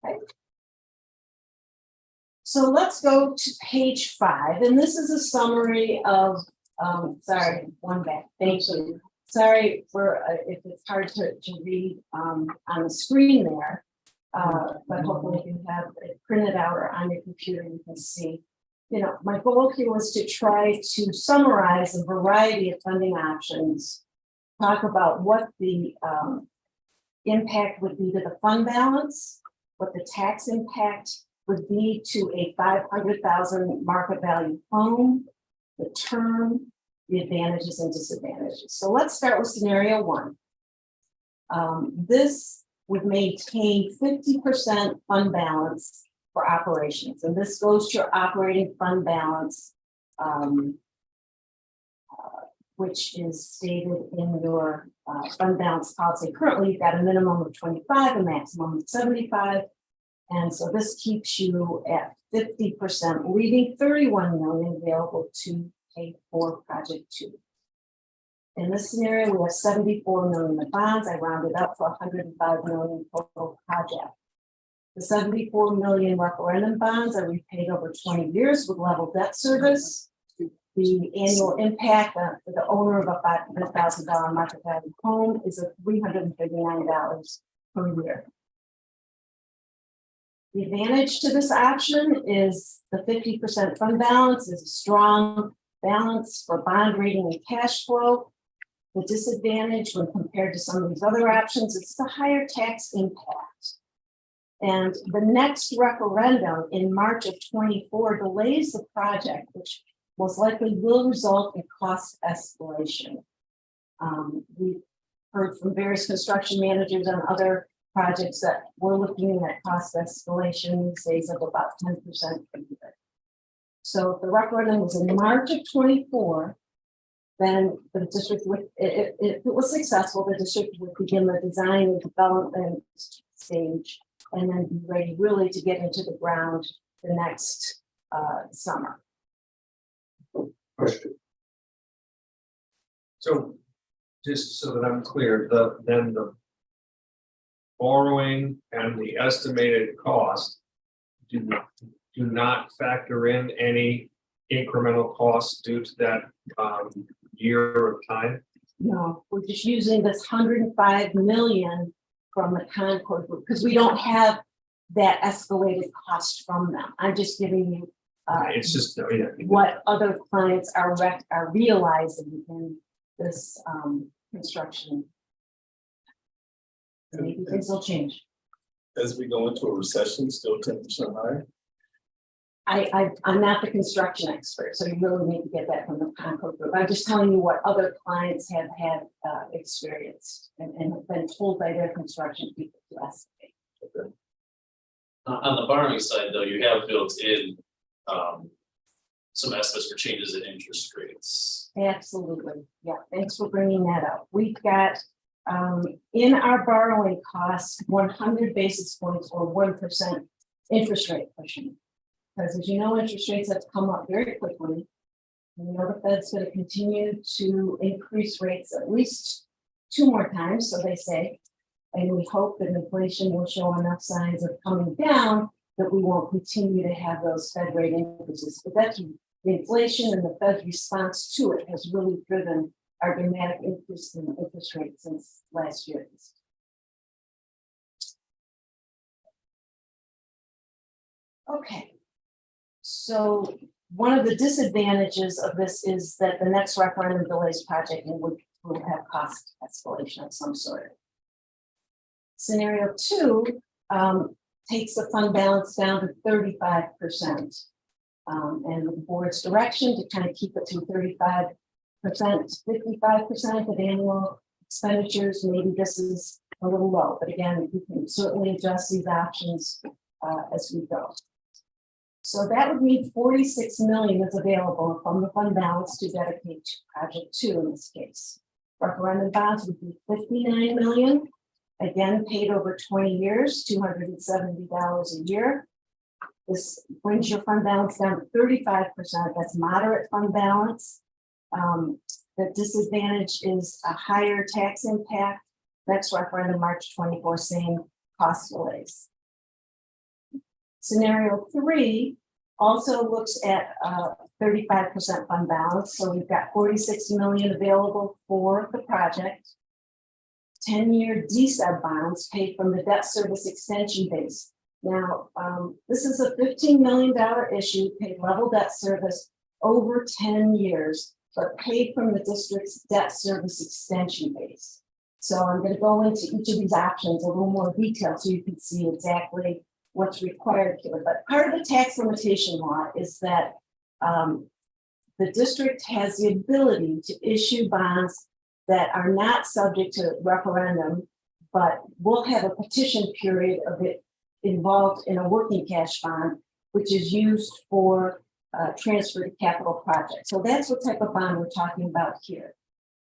Okay. So let's go to page 5, and this is a summary of, sorry, one back, thank you. Sorry for if it's hard to read on the screen there, but hopefully you have it printed out or on your computer, you can see. You know, my goal here was to try to summarize a variety of funding options, talk about what the impact would be to the fund balance, what the tax impact would be to a 500,000 market value home, the term, the advantages and disadvantages. So let's start with scenario 1. This would maintain 50% fund balance for operations, and this goes to your operating fund balance, which is stated in your fund balance policy. Currently, you've got a minimum of 25, a maximum of 75. And so this keeps you at 50%, leaving 31 million available to pay for project 2. In this scenario, we have 74 million in bonds. I rounded up for 105 million total project. The 74 million referendum bonds are repaid over 20 years with level debt service. The annual impact for the owner of a $500,000 market value home is $339 per year. The advantage to this option is the 50% fund balance is a strong balance for bond rating and cash flow. The disadvantage when compared to some of these other options, it's the higher tax impact. And the next referendum in March of 24 delays the project, which most likely will result in cost escalation. We've heard from various construction managers on other projects that we're looking at cost escalation these days of about 10% per year. So if the referendum was in March of 24, then the district would, if it was successful, the district would begin the design and development stage and then be ready really to get into the ground the next summer. Question. So, just so that I'm clear, then the borrowing and the estimated cost do not factor in any incremental costs due to that year of time? No, we're just using this 105 million from the Concord group, because we don't have that escalated cost from them. I'm just giving you It's just, yeah. what other clients are realizing in this construction. Maybe things will change. As we go into a recession, still 10% higher. I'm not the construction expert, so you really need to get that from the Concord group. I'm just telling you what other clients have had experienced and have been told by their construction people to estimate. On the borrowing side, though, you have built in some estimates for changes in interest rates. Absolutely, yeah, thanks for bringing that up. We've got in our borrowing costs, 100 basis points or 1% interest rate cushion. Because as you know, interest rates have come up very quickly. You know, the Fed's going to continue to increase rates at least 2 more times, so they say. And we hope that inflation will show enough signs of coming down that we won't continue to have those Fed rate increases. But that's the inflation, and the Fed's response to it has really driven our dramatic increase in interest rates since last year. Okay. So one of the disadvantages of this is that the next referendum delays project and will have cost escalation of some sort. Scenario 2 takes the fund balance down to 35%. And with the board's direction to kind of keep it to 35%, 55% of annual expenditures. Maybe this is a little low, but again, we can certainly adjust these options as we go. So that would mean 46 million is available from the fund balance to dedicate to project 2 in this case. Referendum bonds would be 59 million, again paid over 20 years, $270 a year. This brings your fund balance down to 35%. That's moderate fund balance. The disadvantage is a higher tax impact. Next referendum, March 24, same cost delays. Scenario 3 also looks at 35% fund balance. So we've got 46 million available for the project. 10-year DSEB bonds paid from the debt service extension base. Now, this is a $15 million issue, paid level debt service over 10 years, but paid from the district's debt service extension base. So I'm going to go into each of these options a little more detail so you can see exactly what's required here. But part of the tax limitation law is that the district has the ability to issue bonds that are not subject to referendum, but will have a petition period of it involved in a working cash bond, which is used for transfer to capital projects. So that's what type of bond we're talking about here.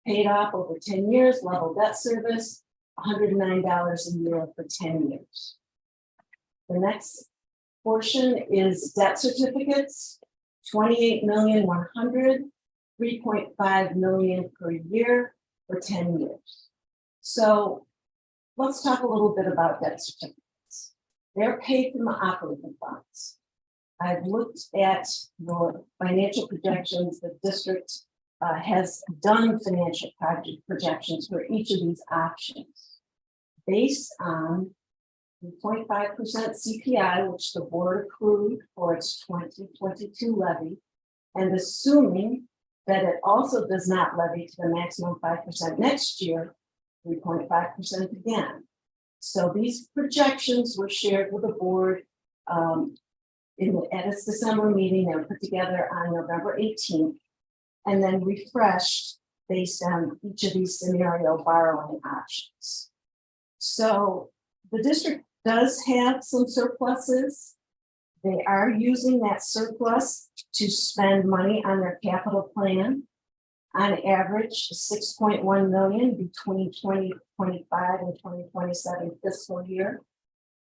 Paid off over 10 years, level debt service, $109 a year for 10 years. The next portion is debt certificates, 28,100,000, 3.5 million per year for 10 years. So let's talk a little bit about debt certificates. They're paid from the operating funds. I've looked at the financial projections. The district has done financial project projections for each of these options based on 0.5% CPI, which the board approved for its 2022 levy, and assuming that it also does not levy to the maximum 5% next year, 3.5% again. So these projections were shared with the board at its December meeting. They were put together on November 18th and then refreshed based on each of these scenario borrowing options. So the district does have some surpluses. They are using that surplus to spend money on their capital plan. On average, 6.1 million between 2025 and 2027 fiscal year.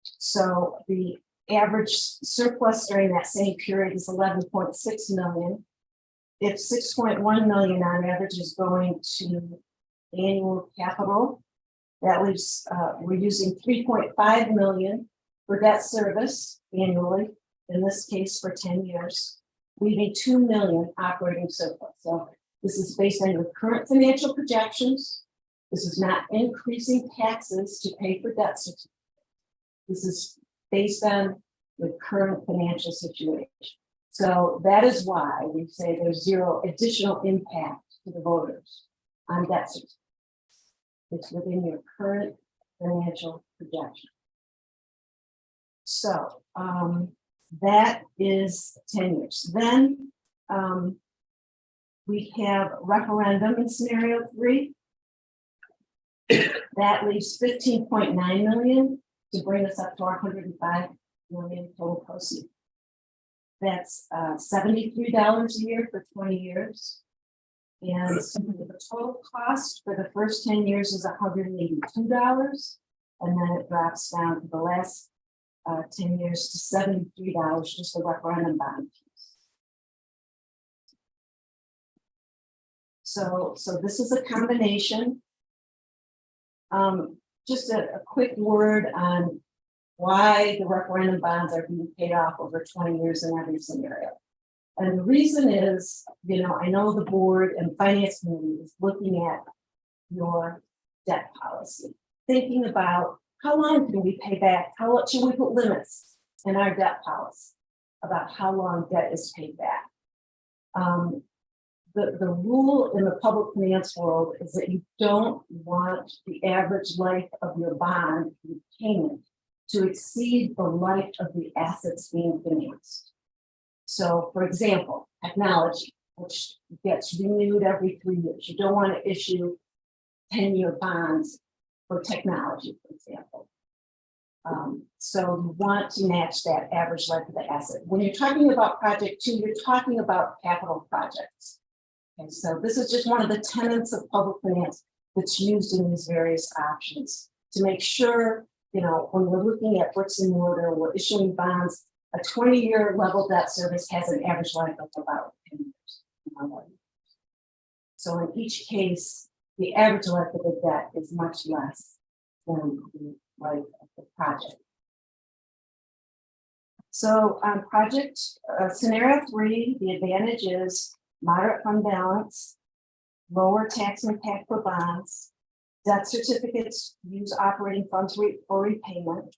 So the average surplus during that same period is 11.6 million. If 6.1 million on average is going to annual capital, that leaves, we're using 3.5 million for debt service annually, in this case for 10 years, leaving 2 million operating surplus. So this is based on your current financial projections. This is not increasing taxes to pay for debt certificates. This is based on the current financial situation. So that is why we say there's zero additional impact to the voters on debt certificates. It's within your current financial projection. So that is 10 years. Then we have referendum in scenario 3. That leaves 15.9 million to bring us up to our 105 million total proceeds. That's $73 a year for 20 years. And so the total cost for the first 10 years is $182. And then it drops down to the last 10 years to $73, just the referendum bond piece. So this is a combination. Just a quick word on why the referendum bonds are being paid off over 20 years in every scenario. And the reason is, I know the board and finance committee is looking at your debt policy, thinking about how long can we pay back? How much should we put limits in our debt policy about how long debt is paid back? The rule in the public finance world is that you don't want the average life of your bond repayment to exceed the life of the assets being financed. So, for example, technology, which gets renewed every 3 years. You don't want to issue 10-year bonds for technology, for example. So you want to match that average life of the asset. When you're talking about project 2, you're talking about capital projects. And so this is just one of the tenets of public finance that's used in these various options to make sure, when we're looking at bricks and mortar, we're issuing bonds, a 20-year level debt service has an average life of about 10 years. So in each case, the average life of the debt is much less than the life of the project. So on project scenario 3, the advantage is moderate fund balance, lower tax impact for bonds, debt certificates use operating funds for repayment.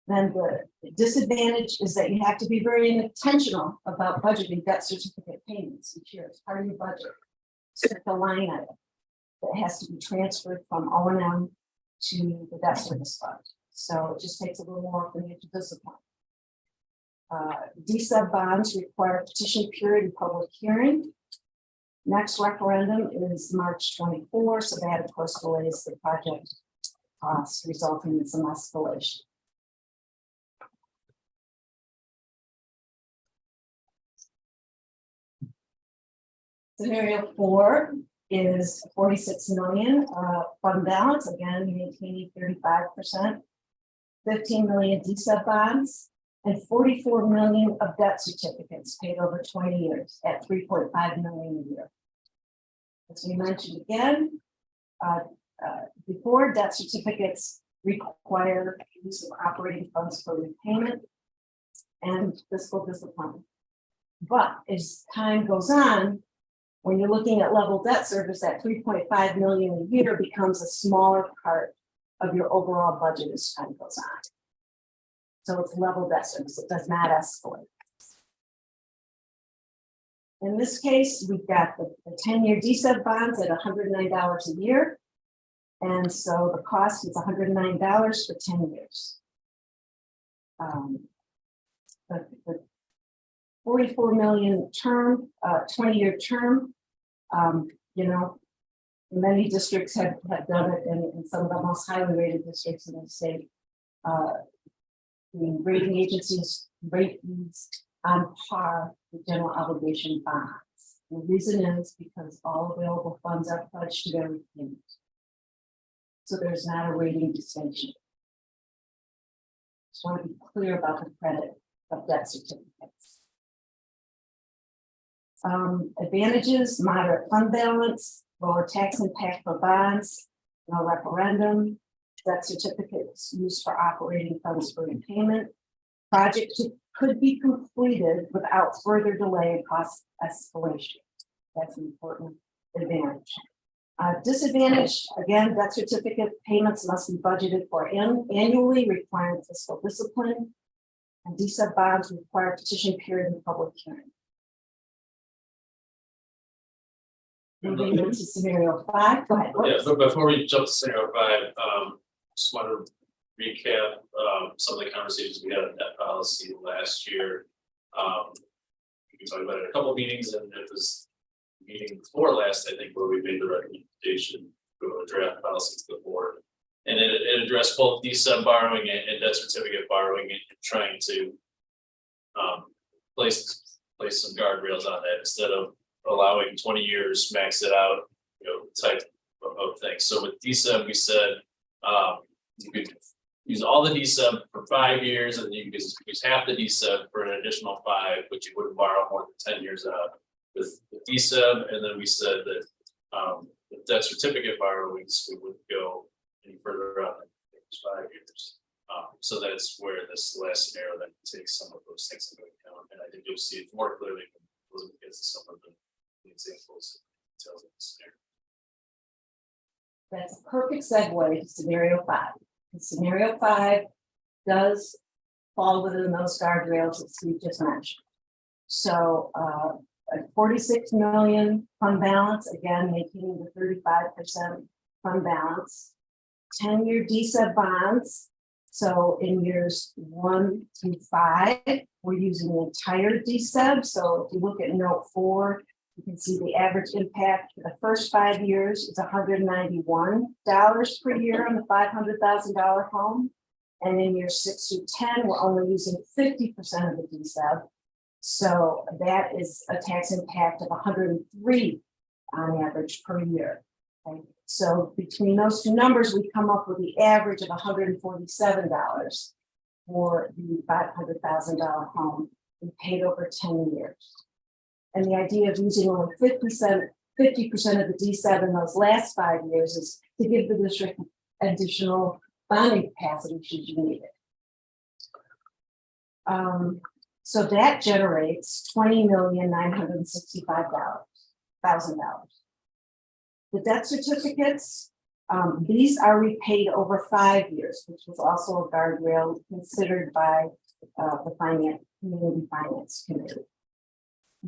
Then the disadvantage is that you have to be very intentional about budgeting debt certificate payments each year. It's part of your budget. Set the line item that has to be transferred from O&M to the debt service fund. So it just takes a little more financial discipline. D-sub bonds require petition period and public hearing. Next referendum is March 24, so that of course delays the project costs, resulting in some escalation. Scenario 4 is 46 million fund balance, again maintaining 35%, 15 million D-sub bonds, and 44 million of debt certificates paid over 20 years at 3.5 million a year. As we mentioned again, before, debt certificates require use of operating funds for repayment and fiscal discipline. But as time goes on, when you're looking at level debt service, that 3.5 million a year becomes a smaller part of your overall budget as time goes on. So it's level debt service, it does not escalate. In this case, we've got the 10-year D-sub bonds at $109 a year. And so the cost is $109 for 10 years. The 44 million term, 20-year term, many districts have done it, and in some of the most highly rated districts in the state. The rating agencies rate these on par with general obligation bonds. The reason is because all available funds are pledged to their repayment. So there's not a rating distinction. Just want to be clear about the credit of debt certificates. Advantages, moderate fund balance, lower tax impact for bonds, no referendum, debt certificates used for operating funds for repayment. Project could be completed without further delay and cost escalation. That's an important advantage. Disadvantage, again, debt certificate payments must be budgeted for annually, requiring fiscal discipline. And D-sub bonds require petition period and public hearing. Moving into scenario 5, go ahead. Yeah, but before we jump to scenario 5, just want to recap some of the conversations we had on debt policy last year. We talked about it in a couple of meetings, and it was meeting before last, I think, where we made the recommendation to a draft policy to the board. And it addressed both D-sub borrowing and debt certificate borrowing, and trying to place some guardrails on that instead of allowing 20 years, max it out, type of thing. So with D-sub, we said you could use all the D-sub for 5 years, and you could use half the D-sub for an additional 5, but you wouldn't borrow more than 10 years out with D-sub. And then we said that with debt certificate borrowings, we wouldn't go any further out than 5 years. So that's where this last scenario that takes some of those things into account, and I think you'll see it more clearly when it gets to some of the examples and details of the scenario. That's a perfect segue to scenario 5. And scenario 5 does fall within those guardrails that Steve just mentioned. So a 46 million fund balance, again, maintaining the 35% fund balance, 10-year D-sub bonds. So in years 1 through 5, we're using the entire D-sub. So if you look at note 4, you can see the average impact for the first 5 years is $191 per year on the $500,000 home. And in years 6 through 10, we're only using 50% of the D-sub. So that is a tax impact of $103 on average per year. Okay. So between those two numbers, we come up with the average of $147 for the $500,000 home we paid over 10 years. And the idea of using only 50% of the D-sub in those last 5 years is to give the district additional bonding capacity should you need it. So that generates $20,965,000. The debt certificates, these are repaid over 5 years, which was also a guardrail considered by the Community Finance Committee.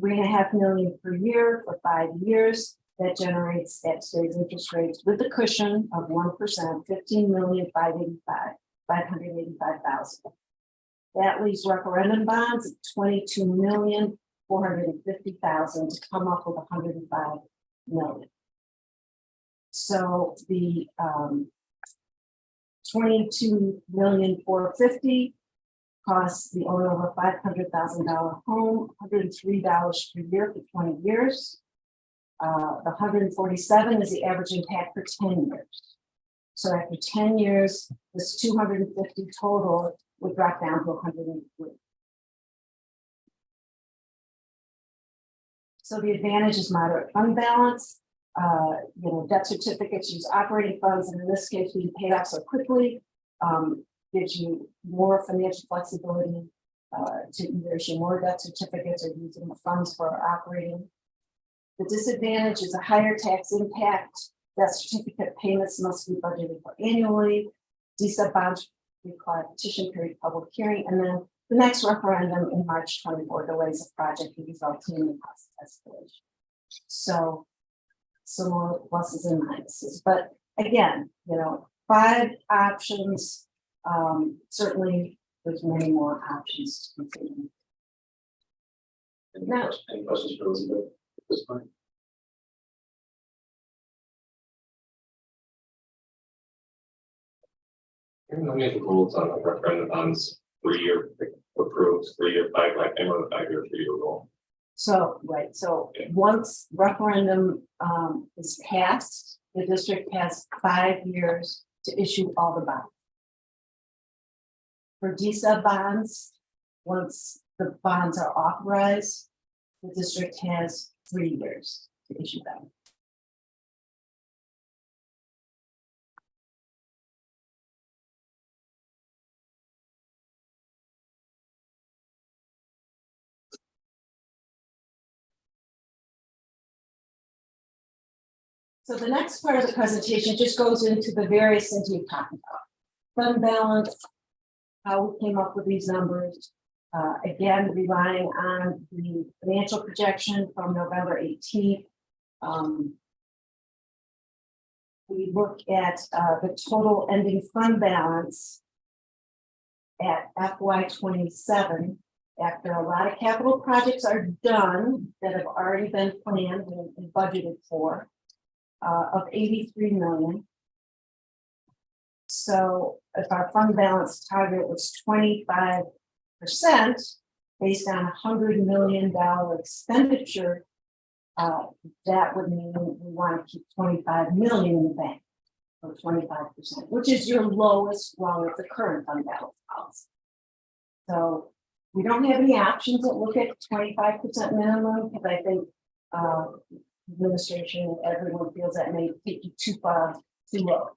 $3.5 million per year for 5 years. That generates at today's interest rates with the cushion of 1%, $15,585,000. That leaves referendum bonds at $22,450,000 to come up with $105 million. So the $22,450,000 costs the owner of a $500,000 home $103 per year for 20 years. The $147 is the average impact for 10 years. So after 10 years, this $250 total would drop down to $103. So the advantage is moderate fund balance. Debt certificates use operating funds, and in this case, being paid off so quickly gives you more financial flexibility to either issue more debt certificates or using the funds for operating. The disadvantage is a higher tax impact. Debt certificate payments must be budgeted for annually. D-sub bonds require petition period, public hearing, and then the next referendum in March 24 delays the project and results in cost escalation. So more pluses and minuses, but again, 5 options. Certainly, there's many more options to consider. Any questions for Elizabeth at this point? Let me make the rules on the referendum bonds 3-year approved, 3-year 5-year, 3-year rule. So, right, so once referendum is passed, the district has 5 years to issue all the bonds. For DSA bonds, once the bonds are authorized, the district has 3 years to issue them. So the next part of the presentation just goes into the various things we've talked about. Fund balance, how we came up with these numbers. Again, relying on the financial projection from November 18th. We look at the total ending fund balance at FY27, after a lot of capital projects are done that have already been planned and budgeted for, of 83 million. So if our fund balance target was 25%, based on $100 million expenditure, that would mean we want to keep 25 million in the bank, or 25%, which is your lowest rung of the current fund balance policy. So we don't have any options that look at 25% minimum, because I think administration, everyone feels that may take you too far, too low.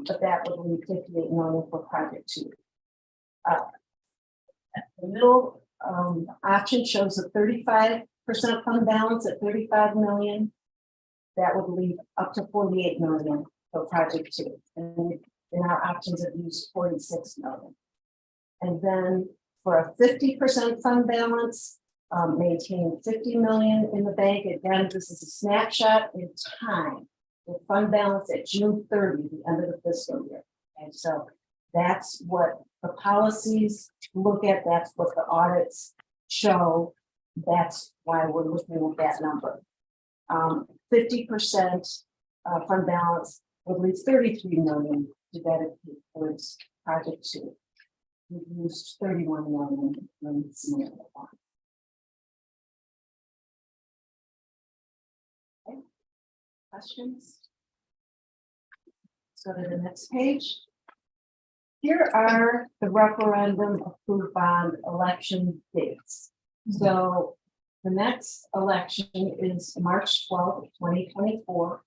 But that would leave 58 million for project 2. The middle option shows a 35% fund balance at 35 million. That would leave up to 48 million for project 2. And in our options have used 46 million. And then for a 50% fund balance, maintaining 50 million in the bank. Again, this is a snapshot in time. The fund balance at June 30, the end of the fiscal year. And so that's what the policies look at. That's what the audits show. That's why we're looking at that number. 50% fund balance would leave 33 million to dedicate towards project 2. We've used 31 million in scenario 1. Okay. Questions? Let's go to the next page. Here are the referendum approved bond election dates. So the next election is March 12th, 2024.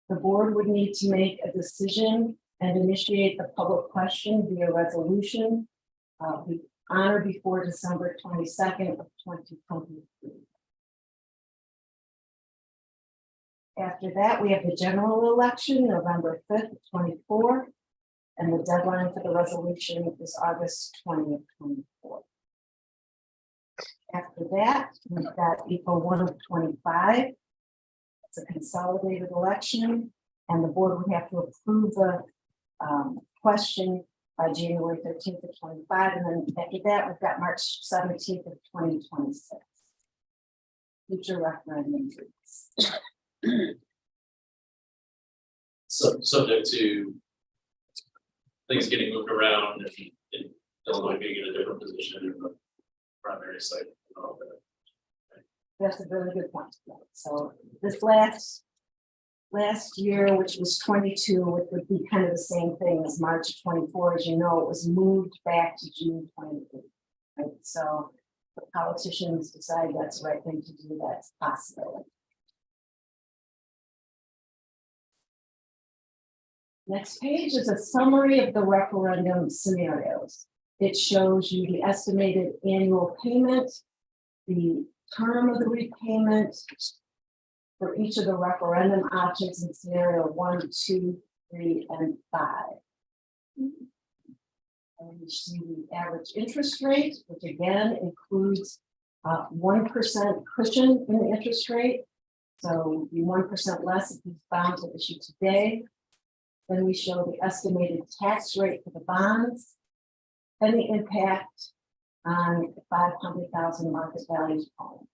The board would need to make a decision and initiate the public question via resolution on or before December 22nd of 2023. After that, we have the general election, November 5th, 24, and the deadline for the resolution is August 20th, 24. After that, we've got April 1 of 25. It's a consolidated election, and the board would have to approve the question by January 13th of 25, and then after that, we've got March 17th of 2026. Future referendum dates. So subject to things getting moved around and Illinois being in a different position in the primary site. And all that. That's a really good point. So this last year, which was 22, it would be kind of the same thing as March 24. As you know, it was moved back to June 23. Right? So the politicians decide that's the right thing to do. That's possible. Next page is a summary of the referendum scenarios. It shows you the estimated annual payment, the term of the repayment for each of the referendum options in scenario 1, 2, 3, and 5. And you see the average interest rate, which again includes 1% cushion in the interest rate. So be 1% less if these bonds are issued today. Then we show the estimated tax rate for the bonds and the impact on 500,000 market values home.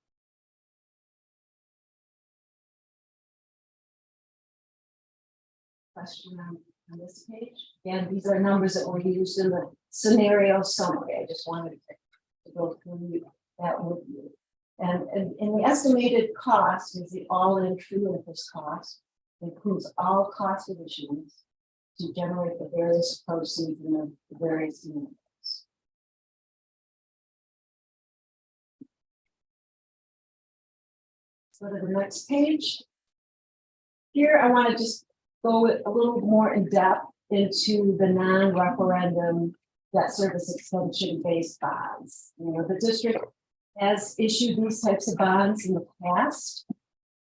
Question on this page. Again, these are numbers that were used in the scenario summary. I just wanted to go through that with you. And the estimated cost is the all-in true interest cost. It includes all costs of issuance. to generate the various proceeds in the various units. Go to the next page. Here, I want to just go a little more in depth into the non-referendum debt service extension based bonds. You know, the district has issued these types of bonds in the past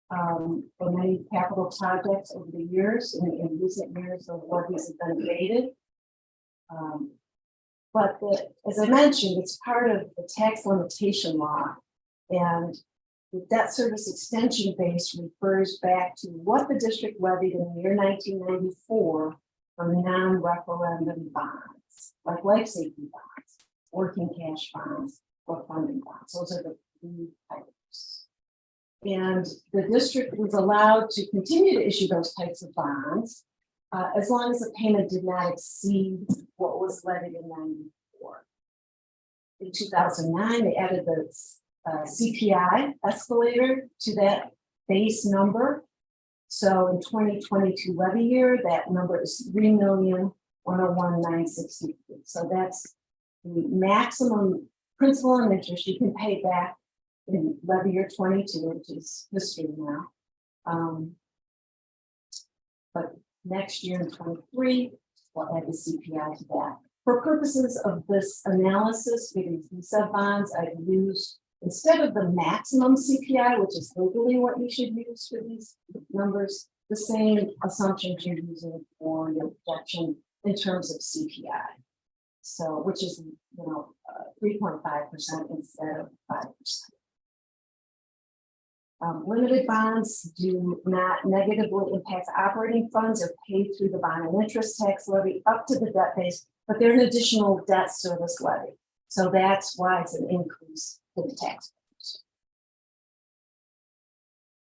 for many capital projects over the years. In recent years, the levies have been abated. But as I mentioned, it's part of the tax limitation law, and the debt service extension base refers back to what the district levied in the year 1994 for non-referendum bonds, like life safety bonds, working cash bonds, or funding bonds. Those are the three types. And the district was allowed to continue to issue those types of bonds as long as the payment did not exceed what was levied in 94. In 2009, they added the CPI escalator to that base number. So in 2022 levy year, that number is $3,101,963. So that's the maximum principal and interest you can pay back in levy year 22, which is history now. But next year in 23, we'll add the CPI to that. For purposes of this analysis, for these sub bonds, I've used, instead of the maximum CPI, which is legally what you should use for these numbers, the same assumptions you're using for your projection in terms of CPI. So, which is, 3.5% instead of 5%. Limited bonds do not negatively impact operating funds or paid through the bond and interest tax levy up to the debt base, but they're an additional debt service levy. So that's why it's an increase in the tax.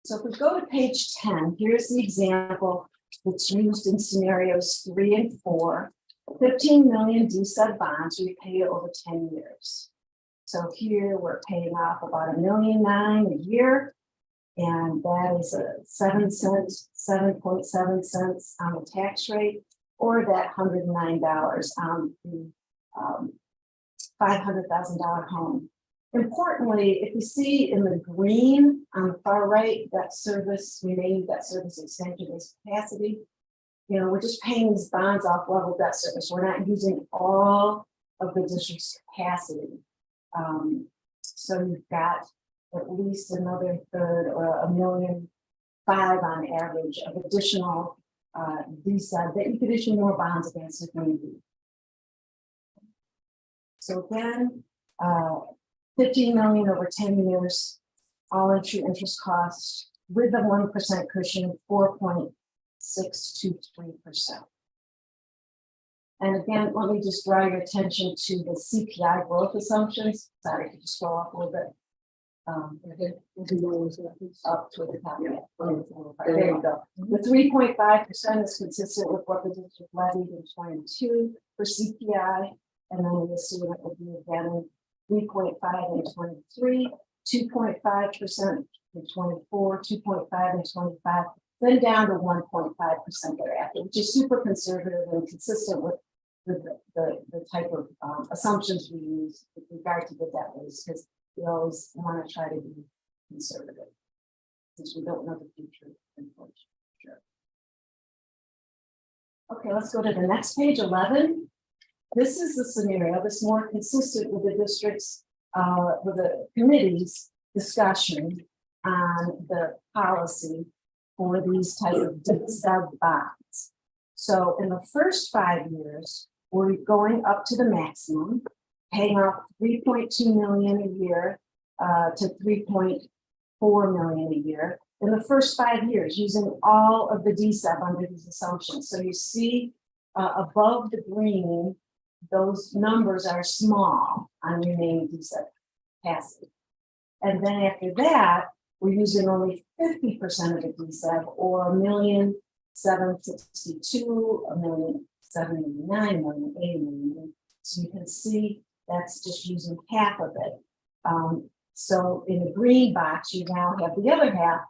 So if we go to page 10, here's the example that's used in scenarios 3 and 4. 15 million D-sub bonds we pay over 10 years. So here we're paying off about $1.9 million a year. And that is a 7.7 cents on the tax rate, or that $109 on the $500,000 home. Importantly, if you see in the green on the far right, that service remaining debt service extension is capacity. We're just paying these bonds off level debt service. We're not using all of the district's capacity. So you've got at least another third or $1.5 million on average of additional DSAD that you could issue more bonds against if need be. So again, 15 million over 10 years, all in true interest costs with the 1% cushion, 4.623%. And again, let me just draw your attention to the CPI growth assumptions. Sorry, could you scroll up a little bit? Up to the top. Yeah. There you go. The 3.5% is consistent with what the district levied in 22 for CPI, and then we assume it will be again 3.5 in 23, 2.5% in 24, 2.5 in 25, then down to 1.5% thereafter, which is super conservative and consistent with the type of assumptions we use with regard to the debt base, because we always want to try to be conservative since we don't know the future inflation. Sure. Okay, let's go to the next page, 11. This is the scenario that's more consistent with the district's, with the committee's discussion on the policy for these type of sub bonds. So in the first 5 years, we're going up to the maximum, paying off 3.2 million a year to 3.4 million a year in the first 5 years, using all of the DSEP under these assumptions. So you see above the green, those numbers are small on remaining DSEP capacity. And then after that, we're using only 50% of the DSEP, or 1,762,000, 1,789,000, 1,080 million. So you can see that's just using half of it. So in the green box, you now have the other half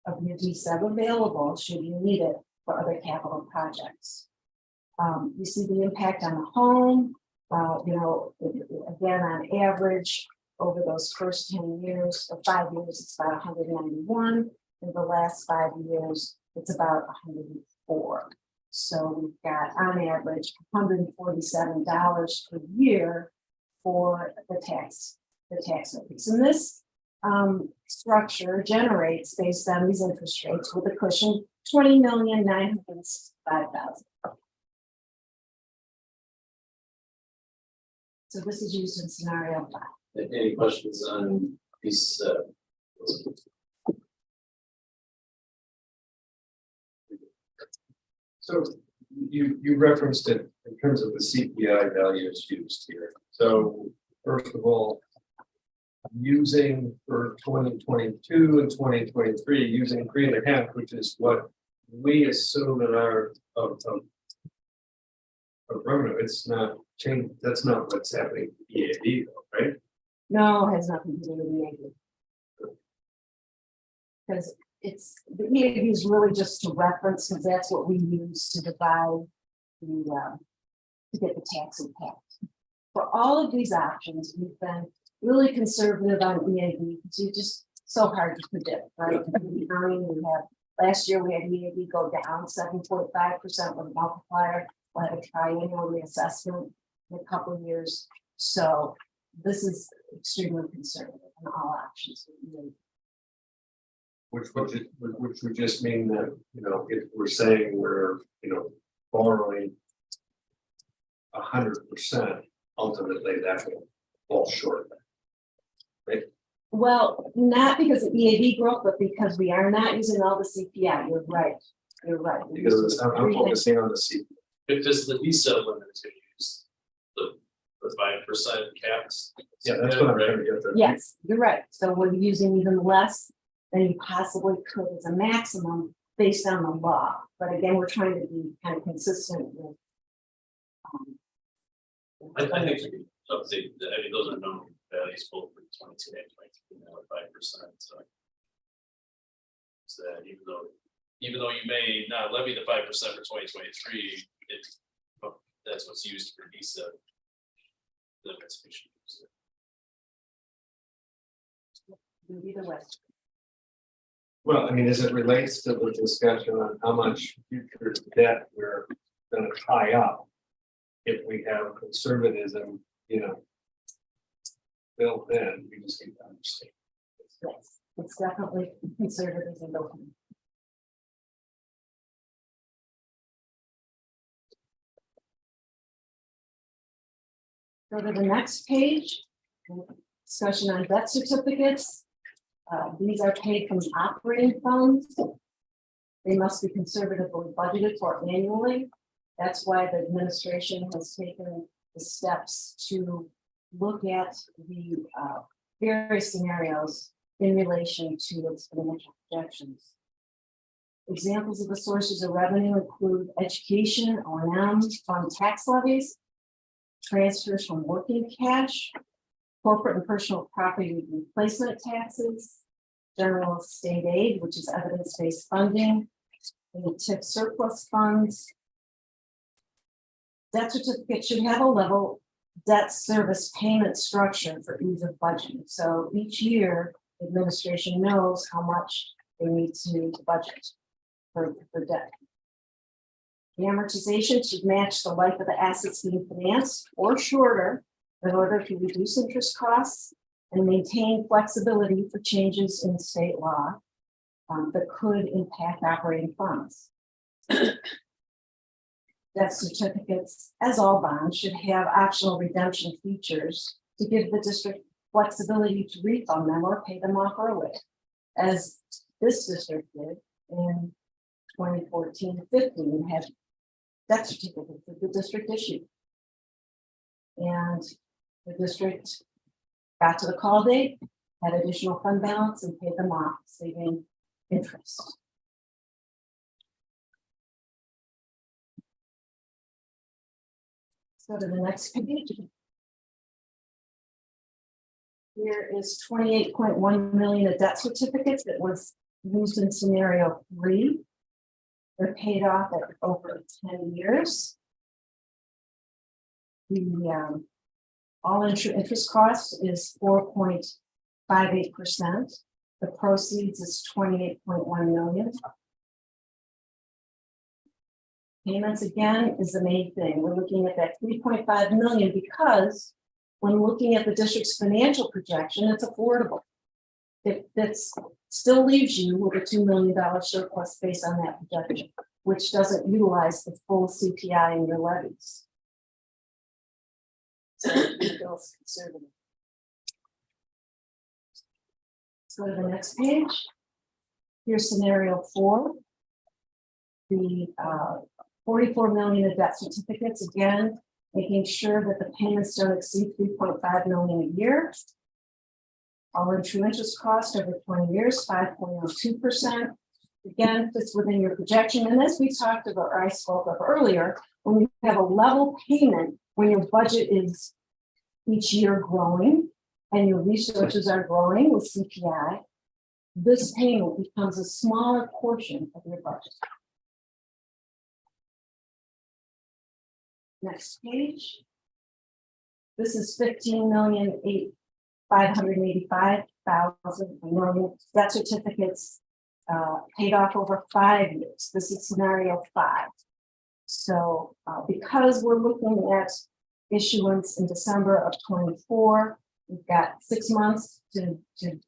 of your DSEP available should you need it for other capital projects. You see the impact on the home, again, on average, over those first 10 years, or 5 years, it's about 191. In the last 5 years, it's about 104. So we've got on average $147 per year for the tax increase. And this structure generates, based on these interest rates with a cushion, $20,965,000. So this is used in scenario 5. Any questions on these? So you referenced it in terms of the CPI values used here. So first of all, using for 2022 and 2023, using 3.5, which is what we assume in our of revenue, it's not changed. That's not what's happening to EAD though, right? No, it has nothing to do with the EAD. Because the EAD is really just to reference, because that's what we use to divide to get the tax impact. For all of these options, we've been really conservative on EAD, because it's just so hard to predict, right? We have last year we had EAD go down 7.5% with a multiplier. We had a triennial reassessment in a couple of years. So this is extremely conservative in all options. Which would just mean that, if we're saying we're, borrowing 100%, ultimately that will fall short. Right? Well, not because of EAD growth, but because we are not using all the CPI. You're right. Because I'm focusing on the CPI. If this the visa limit to use the 5% caps. Yeah, that's what I'm trying to get to. Yes, you're right. So we're using even less than you possibly could as a maximum based on the law. But again, we're trying to be kind of consistent with. I think something that, those are known values both for 22 and 23 now at 5%. So that even though you may not levy the 5% for 2023, that's what's used for visa limits. We should use it. Either way. Well, as it relates to the discussion on how much future debt we're going to tie up, if we have conservatism, built in, we just need to understand. Yes, it's definitely conservative and open. Go to the next page. Discussion on debt certificates. These are paid from operating funds. They must be conservatively budgeted for annually. That's why the administration has taken the steps to look at the various scenarios in relation to its financial projections. Examples of the sources of revenue include education, O&M, fund tax levies, transfers from working cash, corporate and personal property replacement taxes, general state aid, which is evidence-based funding, and the TIF surplus funds. Debt certificate should have a level debt service payment structure for ease of budgeting. So each year, the administration knows how much they need to budget for debt. The amortization should match the life of the assets being financed or shorter in order to reduce interest costs and maintain flexibility for changes in state law that could impact operating funds. Debt certificates, as all bonds, should have optional redemption features to give the district flexibility to refund them or pay them off early, as this district did in 2014-15, had debt certificates that the district issued. And the district got to the call date, had additional fund balance, and paid them off, saving interest. Let's go to the next page. Here is 28.1 million of debt certificates that was used in scenario 3. They're paid off at over 10 years. The all interest cost is 4.58%. The proceeds is 28.1 million. Payments again is the main thing. We're looking at that 3.5 million because when looking at the district's financial projection, it's affordable. That's still leaves you with a $2 million surplus based on that projection, which doesn't utilize the full CPI in your levies. So it feels conservative. Let's go to the next page. Here's scenario 4. The 44 million of debt certificates, again, making sure that the payments don't exceed 3.5 million a year. All true interest cost over 20 years, 5.02%. Again, fits within your projection. And as we talked about, or I spoke of earlier, when you have a level payment, when your budget is each year growing and your resources are growing with CPI, this payment becomes a smaller portion of your budget. Next page. This is 15,585,000 debt certificates paid off over 5 years. This is scenario 5. So because we're looking at issuance in December of 24, we've got 6 months to June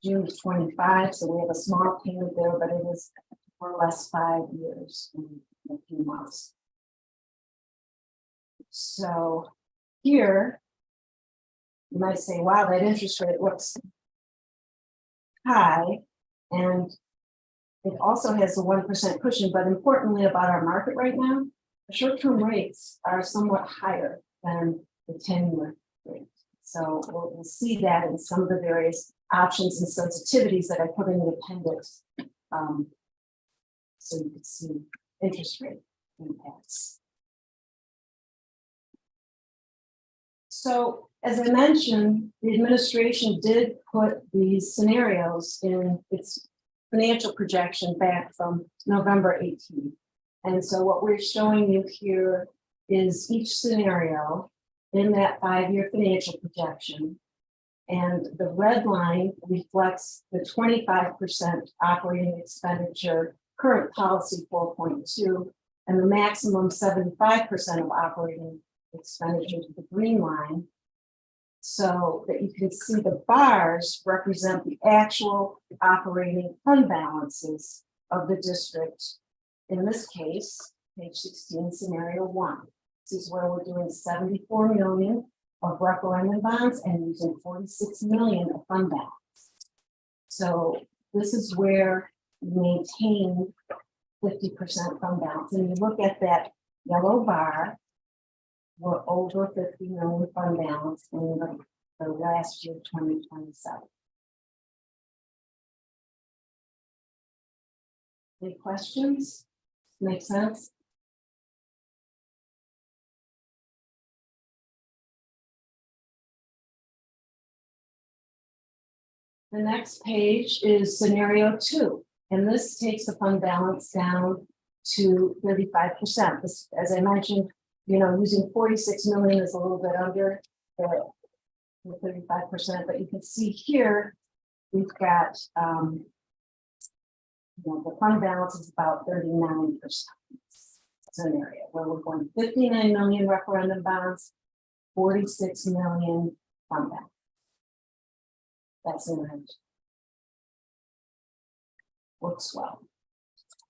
of 25. So we have a small payment there, but it is more or less 5 years in a few months. So here, you might say, wow, that interest rate looks high. And it also has a 1% cushion, but importantly about our market right now, the short-term rates are somewhat higher than the 10-year rate. So we'll see that in some of the various options and sensitivities that I put in the appendix. So you can see interest rate impacts. So, as I mentioned, the administration did put these scenarios in its financial projection back from November 18. And so what we're showing you here is each scenario in that 5-year financial projection. And the red line reflects the 25% operating expenditure, current policy 4.2, and the maximum 75% of operating expenditure to the green line, so that you can see the bars represent the actual operating fund balances of the district. In this case, page 16, scenario 1. This is where we're doing 74 million of referendum bonds and using 46 million of fund balance. So this is where you maintain 50% fund balance. And you look at that yellow bar, we're over 50 million fund balance in the last year, 2027. Any questions? Make sense? The next page is scenario 2, and this takes the fund balance down to 35%. This, as I mentioned, using 46 million is a little bit under the 35%, but you can see here we've got the fund balance is about 39% scenario where we're going 59 million referendum bonds, 46 million fund balance. That's in range. Works well.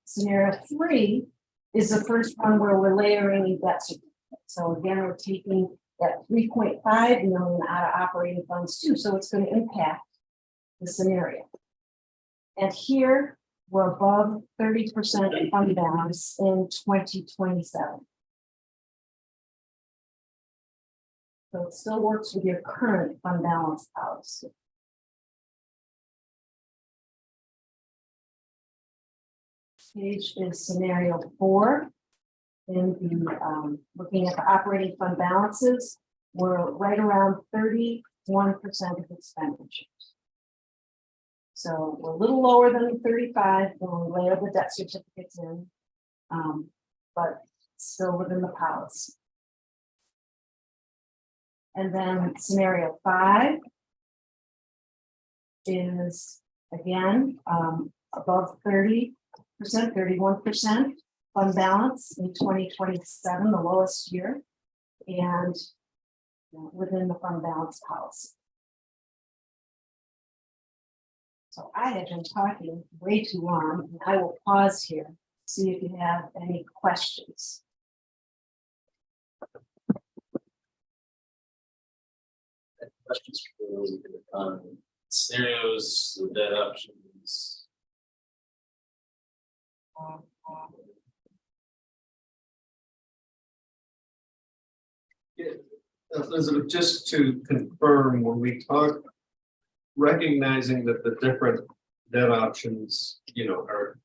Scenario 3 is the first one where we're layering in debt certificates. So again, we're taking that 3.5 million out of operating funds too. So it's going to impact the scenario. And here we're above 30% fund balance in 2027. So it still works with your current fund balance policy. Page is scenario 4. In the looking at the operating fund balances, we're right around 31% of expenditures. So we're a little lower than 35 when we layer the debt certificates in, but still within the policy. And then scenario 5 is again, above 30%, 31% fund balance in 2027, the lowest year. And within the fund balance policy. So I have been talking way too long, and I will pause here, see if you have any questions. Questions for scenarios, the debt options. Yeah, Elizabeth, just to confirm, when we talk, recognizing that the different debt options,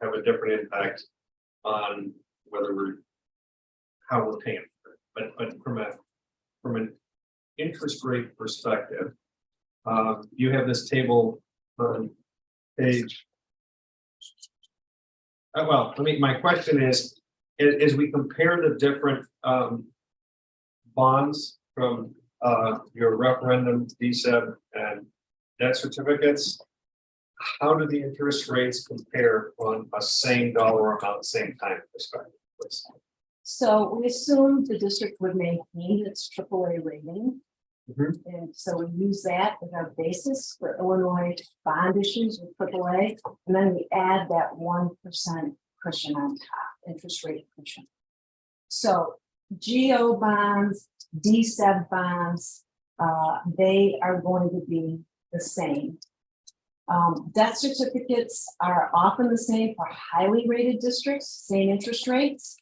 have a different impact on whether how we're paying for it. But from an interest rate perspective, you have this table on page. My question is, as we compare the different bonds from your referendum, D7 and debt certificates, how do the interest rates compare on a same dollar amount, same time perspective? So we assume the district would maintain its AAA rating. And so we use that as our basis for Illinois bond issues with AAA, and then we add that 1% cushion on top, interest rate cushion. So GO bonds, D7 bonds, they are going to be the same. Debt certificates are often the same for highly rated districts, same interest rates.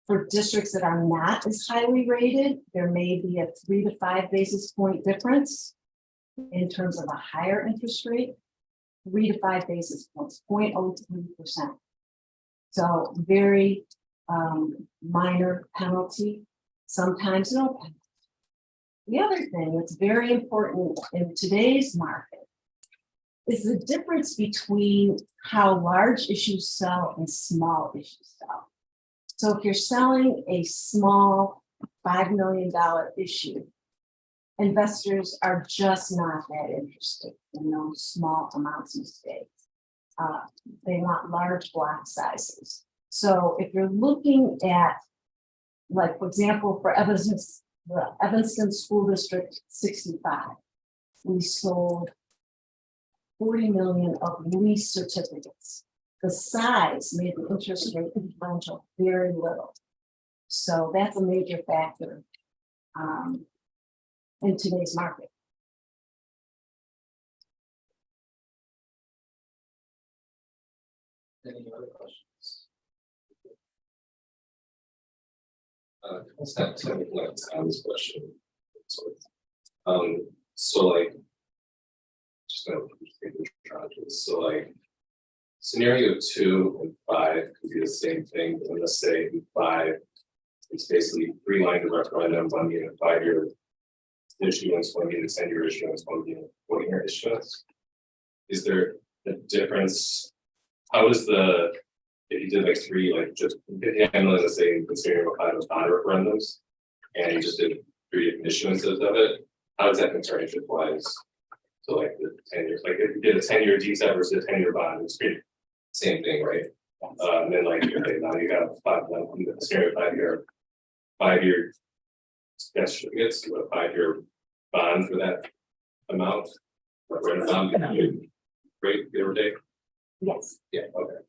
For districts that are not as highly rated, there may be a 3 to 5 basis point difference in terms of a higher interest rate, 3 to 5 basis points, 0.03%. So very minor penalty, sometimes no penalty. The other thing that's very important in today's market is the difference between how large issues sell and small issues sell. So if you're selling a small $5 million issue, investors are just not that interested in those small amounts of stakes. They want large block sizes. So if you're looking at, like, for example, for the Evanston School District 65, we sold 40 million of lease certificates. The size made the interest rate differential very little. So that's a major factor in today's market. Any other questions? Let's have something like Tom's question. So like, just gonna think so like, scenario 2 and 5 could be the same thing, but let's say in 5, it's basically 3 lines of referendum, 1 being a 5-year issuance, 1 being a 10-year issuance, 1 being a 40-year issuance. Is there a difference? How is if you did like 3, like just 50 million, let's say in scenario 5 of bond referendums, and you just did 3 different issuances of it, how does that compare interest wise? So like the 10 years, like if you did a 10-year DSAT versus a 10-year bond, it's pretty same thing, right? And then like okay, now you got 5-year debt certificates, a 5-year bond for that amount. Great, give or take. Yes. Yeah, okay.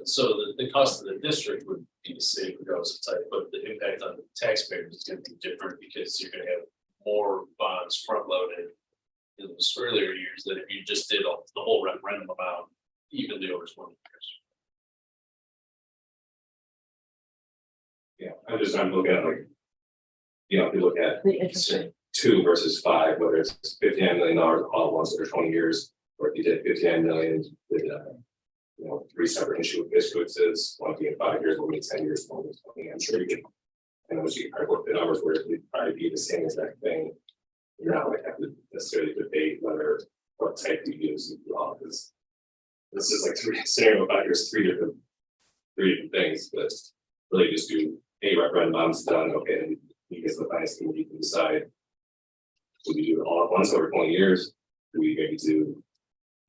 So the cost of the district would be the same regardless of type, but the impact on the taxpayers is going to be different because you're going to have more bonds front loaded in those earlier years than if you just did the whole referendum amount evenly over 20 years. Yeah, I'm looking at like, if you look at The interest rate. 2 versus 5, whether it's $59 million all at once over 20 years, or if you did 59 million with 3 separate issuances, 1 being 5 years, 1 being 10 years, 1 being 20. I'm sure you can, you can work the numbers where it would probably be the same exact thing. You're not like have to necessarily debate what type you use because this is like scenario 5 years, 3 different things, but really just do a referendum bonds done, okay, and you guys the finance committee can decide Do we do it all at once over 20 years? Do we maybe do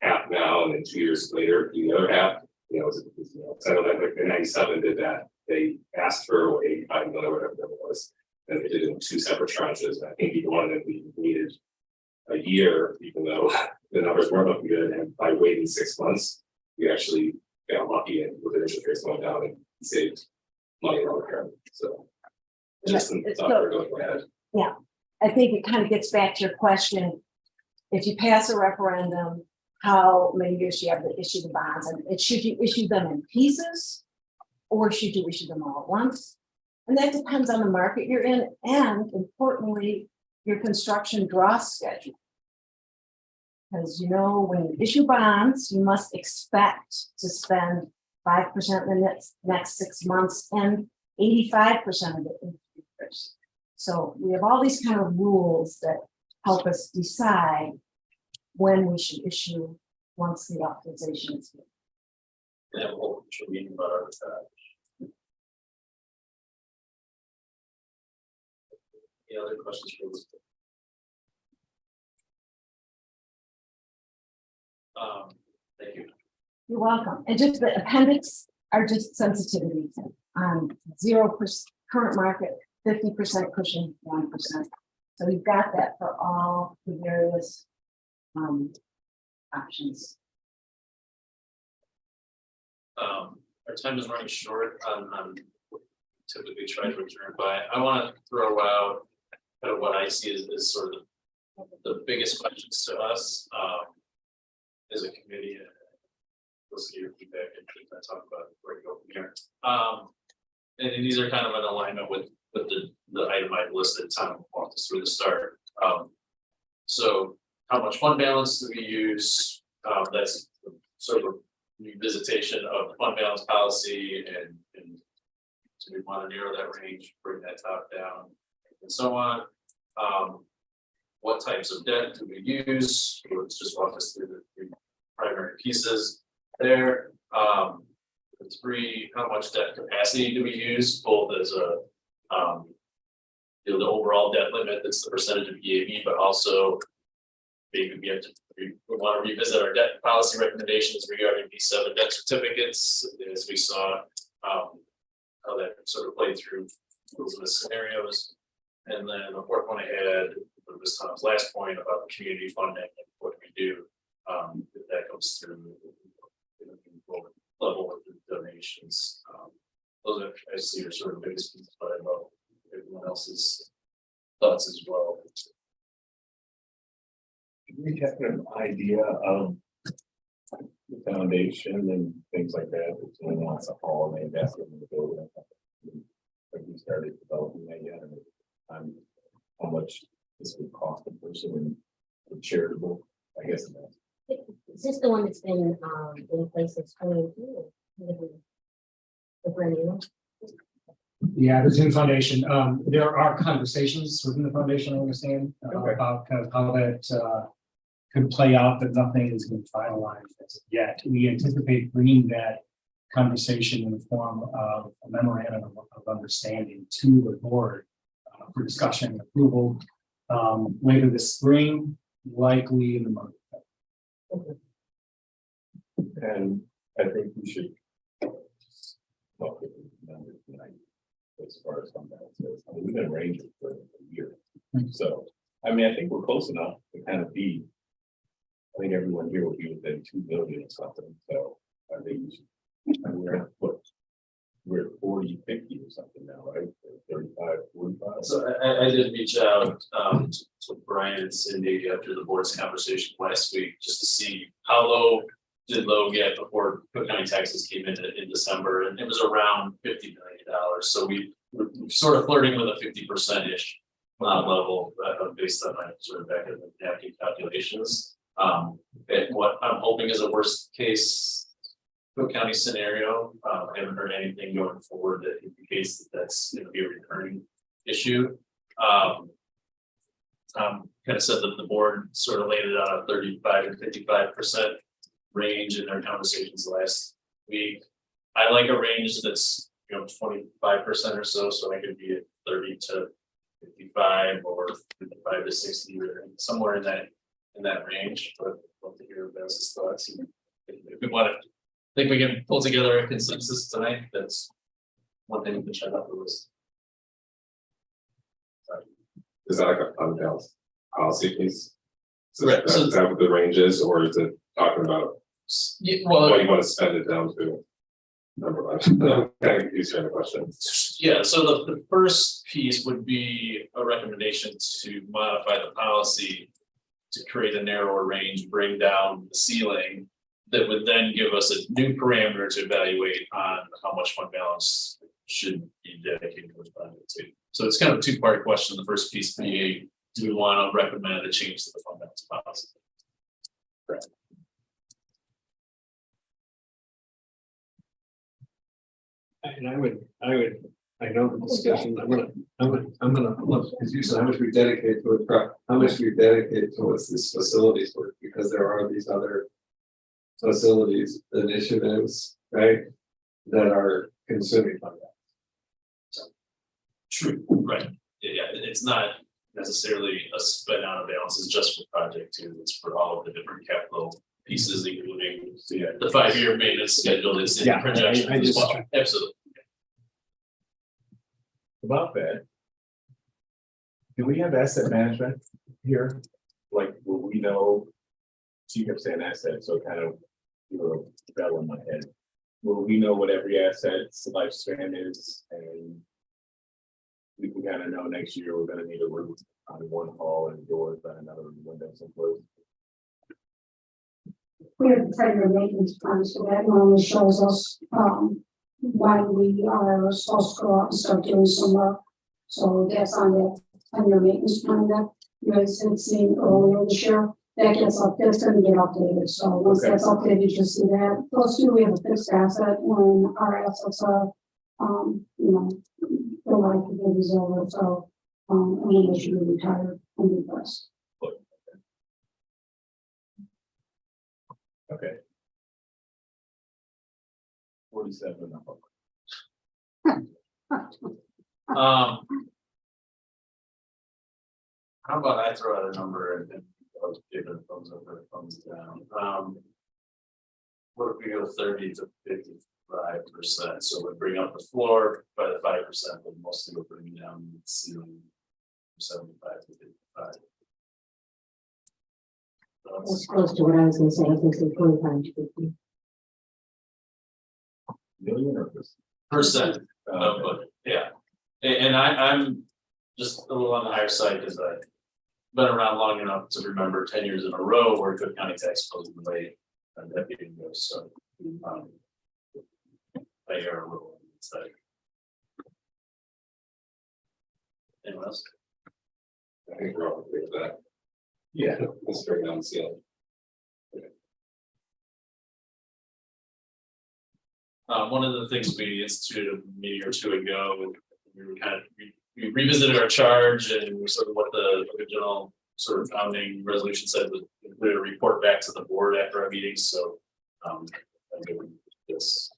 half now and then 2 years later, do the other half? You know, so I know that like the 97 did that. They asked for 85 million, whatever that was, and they did it in 2 separate tranches. And I think either one of them we needed a year, even though the numbers weren't looking good. And by waiting 6 months, we actually got lucky and with the interest rates going down and saved money long term. So just some thought we're going ahead. Yeah, I think it kind of gets back to your question. If you pass a referendum, how many years do you have to issue the bonds? And should you issue them in pieces? Or should you issue them all at once? And that depends on the market you're in and importantly, your construction draw schedule. Because you know, when you issue bonds, you must expect to spend 5% in the next 6 months and 85% of it in 3 years. So we have all these kind of rules that help us decide when we should issue once the authorization is given. We have a whole meeting about our any other questions for this? Thank you. You're welcome. And just the appendix are just sensitivities on 0% current market, 50% cushion, 1%. So you've got that for all the various options. Our time is running short on typically try to return by. I want to throw out kind of what I see as sort of the biggest questions to us as a committee. We'll see your feedback and I talk about it before we go from here. And these are kind of in alignment with the item I listed. Tom walked us through the start. So how much fund balance do we use? That's sort of a revisitation of fund balance policy and so we want to narrow that range, bring that top down, and so on. What types of debt do we use? Let's just walk us through the 3 primary pieces there. The 3, how much debt capacity do we use, both as a the overall debt limit, that's the percentage of EAB, but also maybe we want to revisit our debt policy recommendations regarding D7 debt certificates, as we saw how that sort of played through those of the scenarios. And then the 4th one I had was Tom's last point about the community funding and what we do if that comes through level of the donations. Those are, I see, are sort of the biggest pieces, but I love everyone else's thoughts as well. Do we have an idea of the foundation and things like that? If someone wants a hall and they invest in the building, have we started developing that yet? And how much this would cost a person and charitable? I guess. Is this the one that's been in place since 2018? The brand new? Yeah, the Zoom Foundation, there are conversations within the foundation, I understand, about kind of how that could play out, but nothing has been finalized as of yet. We anticipate bringing that conversation in the form of a memorandum of understanding to the board for discussion and approval later this spring, likely in the month. And I think we should look at the numbers tonight as far as fund balance goes. I mean, we've been ranging for a year. So, I mean, I think we're close enough to kind of be, I think everyone here will be within 2 million or something. So I think we should, I mean, we're at 40, 50 or something now, right? 35, 45. So I did reach out to Brian and Cindy after the board's conversation last week, just to see how low did low get before Cook County taxes came in December, and it was around $50 million. So we're sort of flirting with a 50%-ish level based on my sort of back of the napkin calculations. And what I'm hoping is a worst case Cook County scenario. I haven't heard anything going forward that indicates that that's going to be a recurring issue. Kind of said that the board sort of laid it on a 35 and 55% range in their conversations last week. I like a range that's 25% or so I could be at 30 to 55 or 55 to 60 or somewhere in that range, but I'd love to hear Vince's thoughts. If we want to, think we can pull together a consensus tonight, that's one thing we can check off the list. Is that like a fund balance policy piece? So Right, so- is that what the range is, or is it talking about Yeah, what you want to spend it down to? Number one, kind of confused on the question. yeah, so the first piece would be a recommendation to modify the policy to create a narrower range, bring down the ceiling, that would then give us a new parameter to evaluate on how much fund balance should be dedicated towards project two. So it's kind of a two-part question. The first piece being, do we want to recommend a change to the fund balance policy? And I know the discussion, I'm gonna look, as you said, how much we dedicate to it, how much we dedicate towards this facilities work, because there are these other facilities initiatives, right? That are consuming fund balance. True, right. Yeah, it's not necessarily a spend out of balance, it's just for project two, it's for all of the different capital pieces, including the 5-year maintenance schedule, it's in Yeah, projections I as just- well, absolutely. About that. Do we have asset management here? Like, will we know? So you kept saying asset, so kind of, you know, that in my head. Will we know what every asset's lifespan is, and we can kind of know next year we're gonna need a roof on one hall and doors on another, windows and closed. We have the primary maintenance plan, so that normally shows us, when we are supposed to go out and start doing some work. So that's on that primary maintenance plan that you guys had seen earlier this year. That gets up, that's gonna get updated, so once Okay. that's updated, you should see that. Those two, we have a fixed asset when our assets are, you know, the life of it is over, so, and then they should be retired and replaced. Okay. 47 and up. How about I throw out a number and I'll give it a thumbs up or a thumbs down. What if we go 30 to 55%? So we bring up the floor by the 5%, but mostly we're bringing down the ceiling from 75 to 55. That's close to what I was gonna say, I was gonna say 25 to 50. Million or just? Percent, but yeah, and I'm just a little on the higher side because I've been around long enough to remember 10 years in a row where Cook County tax was delayed a decade ago, so. They are a little inside. Anyone else? I think we're all okay with that. Yeah. Let's bring down the ceiling. One of the things we instituted a meeting or two ago, we were kind of, we revisited our charge and sort of what the original sort of founding resolution said was include a report back to the board after our meetings, so. I'm doing this.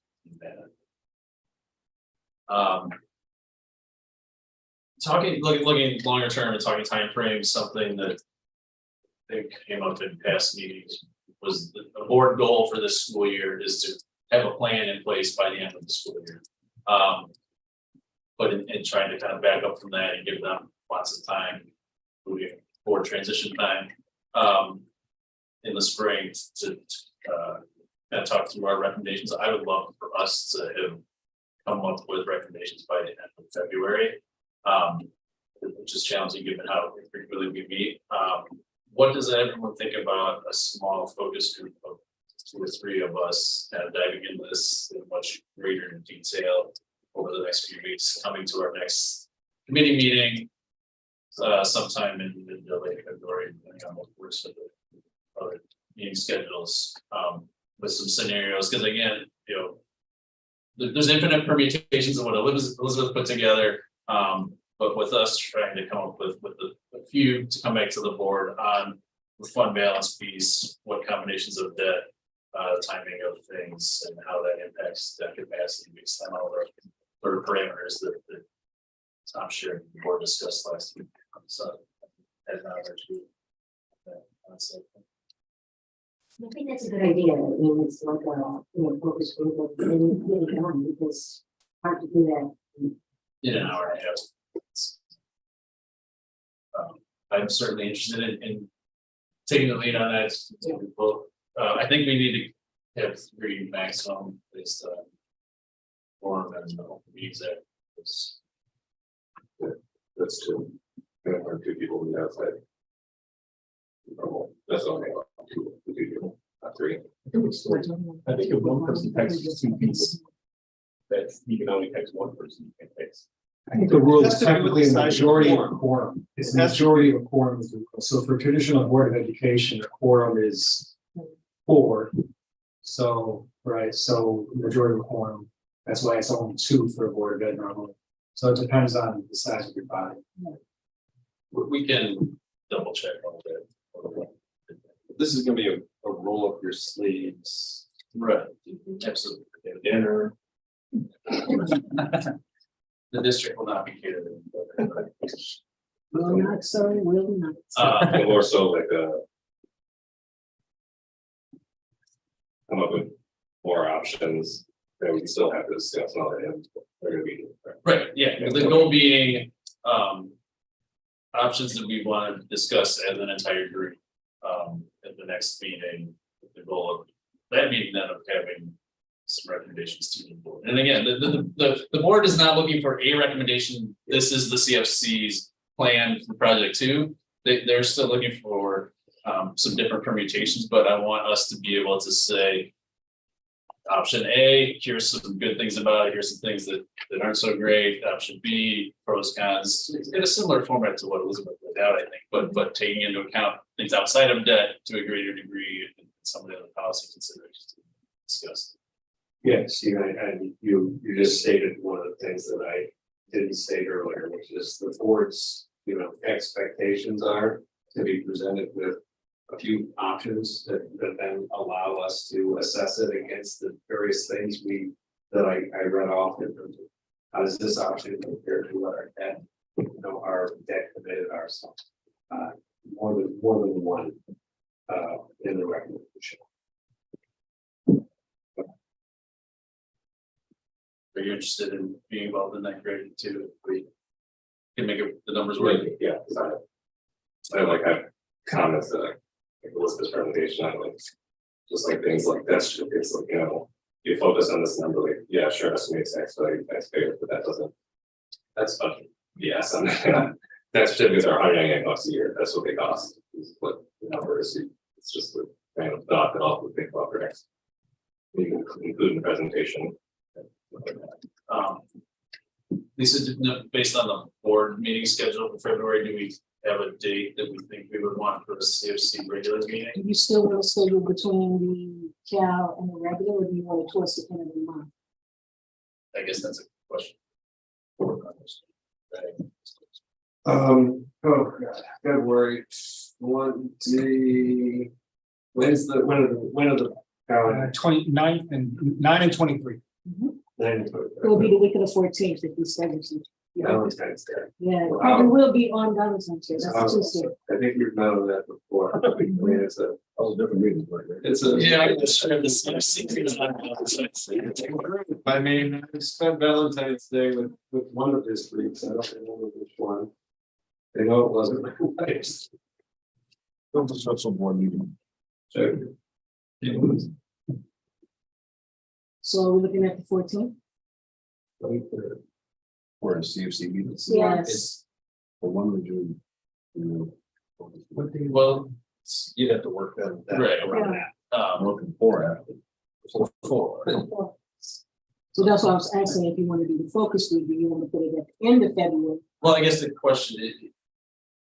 Looking longer term and talking timeframes, something that I think came up in past meetings was the board goal for this school year is to have a plan in place by the end of the school year. But in trying to kind of back up from that and give them lots of time, moving forward transition time, in the spring to kind of talk through our recommendations. I would love for us to have come up with recommendations by the end of February. Which is challenging given how frequently we meet. What does everyone think about a small focus group of 2 or 3 of us kind of diving into this in much greater detail over the next few weeks, coming to our next committee meeting sometime in late February, depending on what works for the other meeting schedules, with some scenarios, because again, you know, there's infinite permutations of what Elizabeth put together. But with us trying to come up with a few to come back to the board on the fund balance piece, what combinations of debt, timing of things, and how that impacts debt capacity based on all the sort of parameters that So I'm sure the board discussed last week, so. As an hour two. That's it. I think that's a good idea. I mean, it's like a, focus group of really done because hard to do that. In an hour and a half. I'm certainly interested in taking the lead on that. Well, I think we need to have 3 maximum based on forum and meetings there. That's two. Or 2 people on the outside. That's only 2 people, not 3. I think if one person texts 2 people, that's, you can only text 1 person, you can text. I think the rule is Has to do with technically the a size of the majority of a quorum. quorum. It's the majority of a quorum is the rule. So for traditional Board of Education, a quorum is 4. So, right, so majority of a quorum, that's why it's only 2 for a Board of Ed normally. So it depends on the size of your body. We can double check on that. This is gonna be a roll up your sleeves. Right, absolutely. Dinner. The district will not be catered. Will not, sorry, will not. And more so like come up with more options that we still have to discuss on our end. They're gonna be. Right, yeah, the goal being, options that we want to discuss as an entire group, at the next meeting, with the goal of that meeting then of having some recommendations to the board. And again, the board is not looking for a recommendation, this is the CFC's plan for project 2. They're still looking for, some different permutations, but I want us to be able to say, option A, here's some good things about it, here's some things that aren't so great. Option B, pros, cons, in a similar format to what Elizabeth laid out, I think, but taking into account things outside of debt to a greater degree and some of the other policy considerations to discuss. Yes, and you just stated one of the things that I didn't state earlier, which is the board's, expectations are to be presented with a few options that then allow us to assess it against the various things that I read off in terms of how does this option compare to what our debt, our debt committed ourselves. More than one in the recommendation. Are you interested in being involved in that grading too? If we can make the numbers work. Yeah, because I like have comments that like Elizabeth's presentation, I like just like things like that's just, it's like, you focus on this number, like, yeah, sure, estimates X value, X figure, but that doesn't, that's budget. Yes, and that's certificates are $198 a year, that's what they cost, is what the number is. It's just the kind of thought that I'll think about for next. You can include in the presentation. Lisa, based on the board meeting schedule for February, do we have a date that we think we would want for the CFC regular meeting? Do you still want to schedule between the Cal and the regular, or do you want it towards the end of the month? I guess that's a question. Oh God, February 20. When are the 29th and 9 and 23. It will be the week of the 14th if we schedule some. Valentine's Day. Yeah, it probably will be on Valentine's Day, that's Tuesday. I think we've known that before. I mean, it's a different reasons, right? It's a. Yeah, I just shared this secret. I mean, I spent Valentine's Day with one of his freaks, I don't remember which one. I know it wasn't my wife's. It was a special board meeting. So, it was So we're looking at the 14th? Or a CFC meeting. Yes. Or one of the, Well, you'd have to work that Right. around that. I'm looking for after. So that's why I was asking if you want to do the focus group, do you want to put it at the end of February? well, I guess the question is,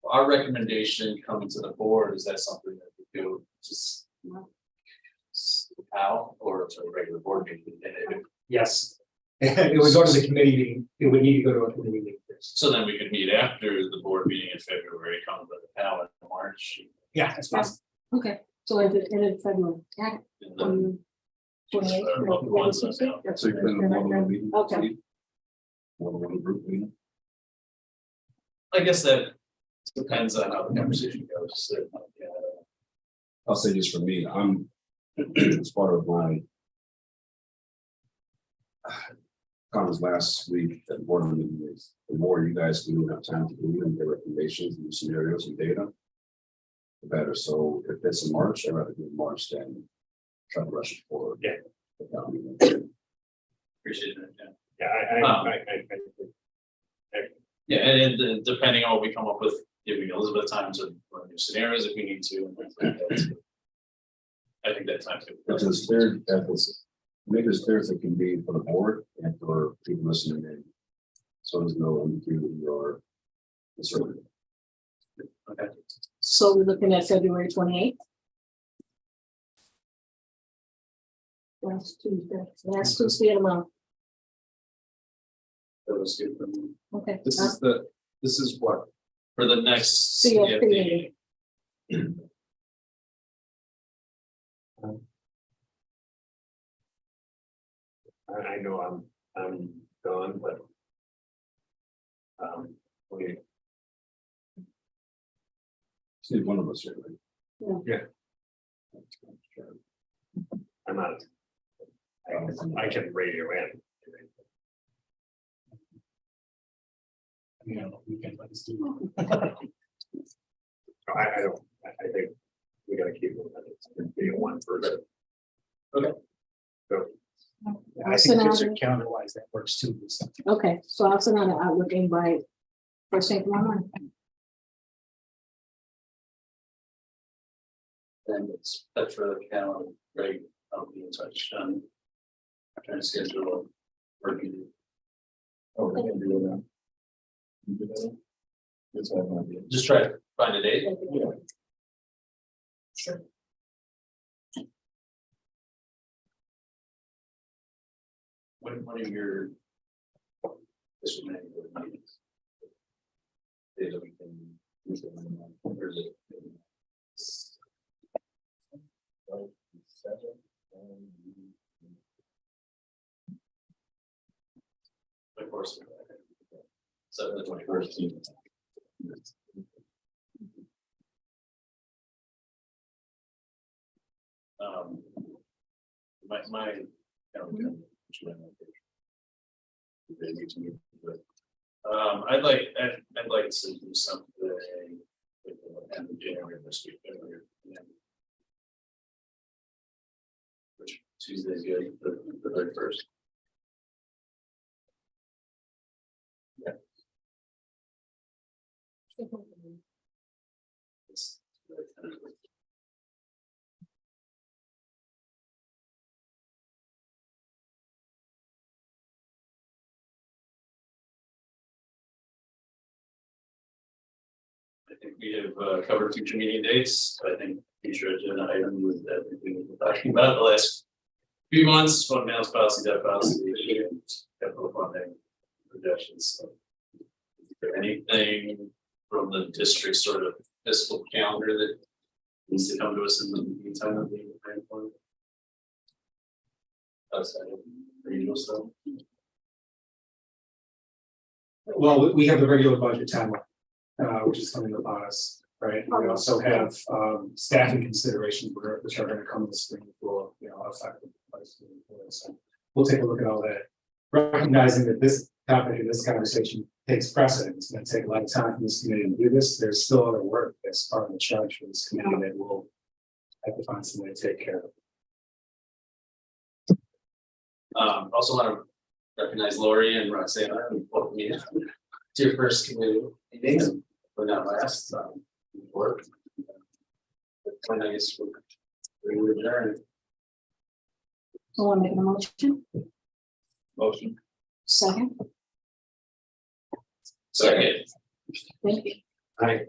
our recommendation coming to the board, is that something that we do just how, or to a regular board meeting? Yes. It would go to the committee meeting. It would need to go to a committee meeting first. So then we could meet after the board meeting in February, come to the panel in March. Yeah, that's possible. Okay, so at the end of February. And then 28th. ones that now. So you can one of the meetings. Okay. One group meeting. I guess that depends on how the conversation goes. So, yeah. I'll say just for me, I'm, as part of my comments last week at the board meeting is, the more you guys do have time to do and get recommendations and scenarios and data, the better. So if it's in March, I'd rather do it in March than try to rush it forward. Yeah. Appreciate it, yeah. Yeah, Yeah, and then depending on what we come up with, giving Elizabeth time to run new scenarios if we need to. And things like that. I think that time. Which is clear, that was, make it as clear as it can be for the board and for people listening in. So there's no ambiguity or concern. Okay. So we're looking at February 28th. Last Tuesday of the month. That was good for me. Okay. this is what, For the next. CFP. I know I'm gone, but. We, See, one of us here, right? I'm not. I can radio in. You know, we can, let's do. I don't, I think we gotta keep it being one person. I think just calendar wise, that works too. So. Okay, so I'll send out an Outlook invite first thing tomorrow morning. And it's that's for the calendar, right? I'll be in touch. I'm trying to schedule a working. Oh, we can do that. You do that? That's what I idea. Just try to find a date. Yeah. Sure. What are your? This is many good meetings. Days that we can. Or is it? Of course. 7 to 21st. My. I'd like to do something. End of January this week. Which Tuesday is good, the 31st. Yeah. It's really kind of like- I think we have covered future meeting dates. I think future agenda item was everything we've been talking about the last few months, fund balance policy, debt policy, capital funding projections. So, is there anything from the district sort of fiscal calendar that needs to come to us in the meantime of the plan for? Outside of regional stuff. Well, we have the regular budget timeline, which is coming upon us, right? We also have staffing considerations which are going to come in the spring for, outside of the place. So we'll take a look at all that, recognizing that this topic and this conversation takes precedent. It's going to take a lot of time for this committee to do this. There's still other work that's part of the charge for this committee that we'll have to find some way to take care of. Also want to recognize Lori and Roxanne and welcome you to your first committee meeting, but not last. Work. I guess we're adjourned. So want to make a motion? Motion. Second. Second. Thank you. Hi.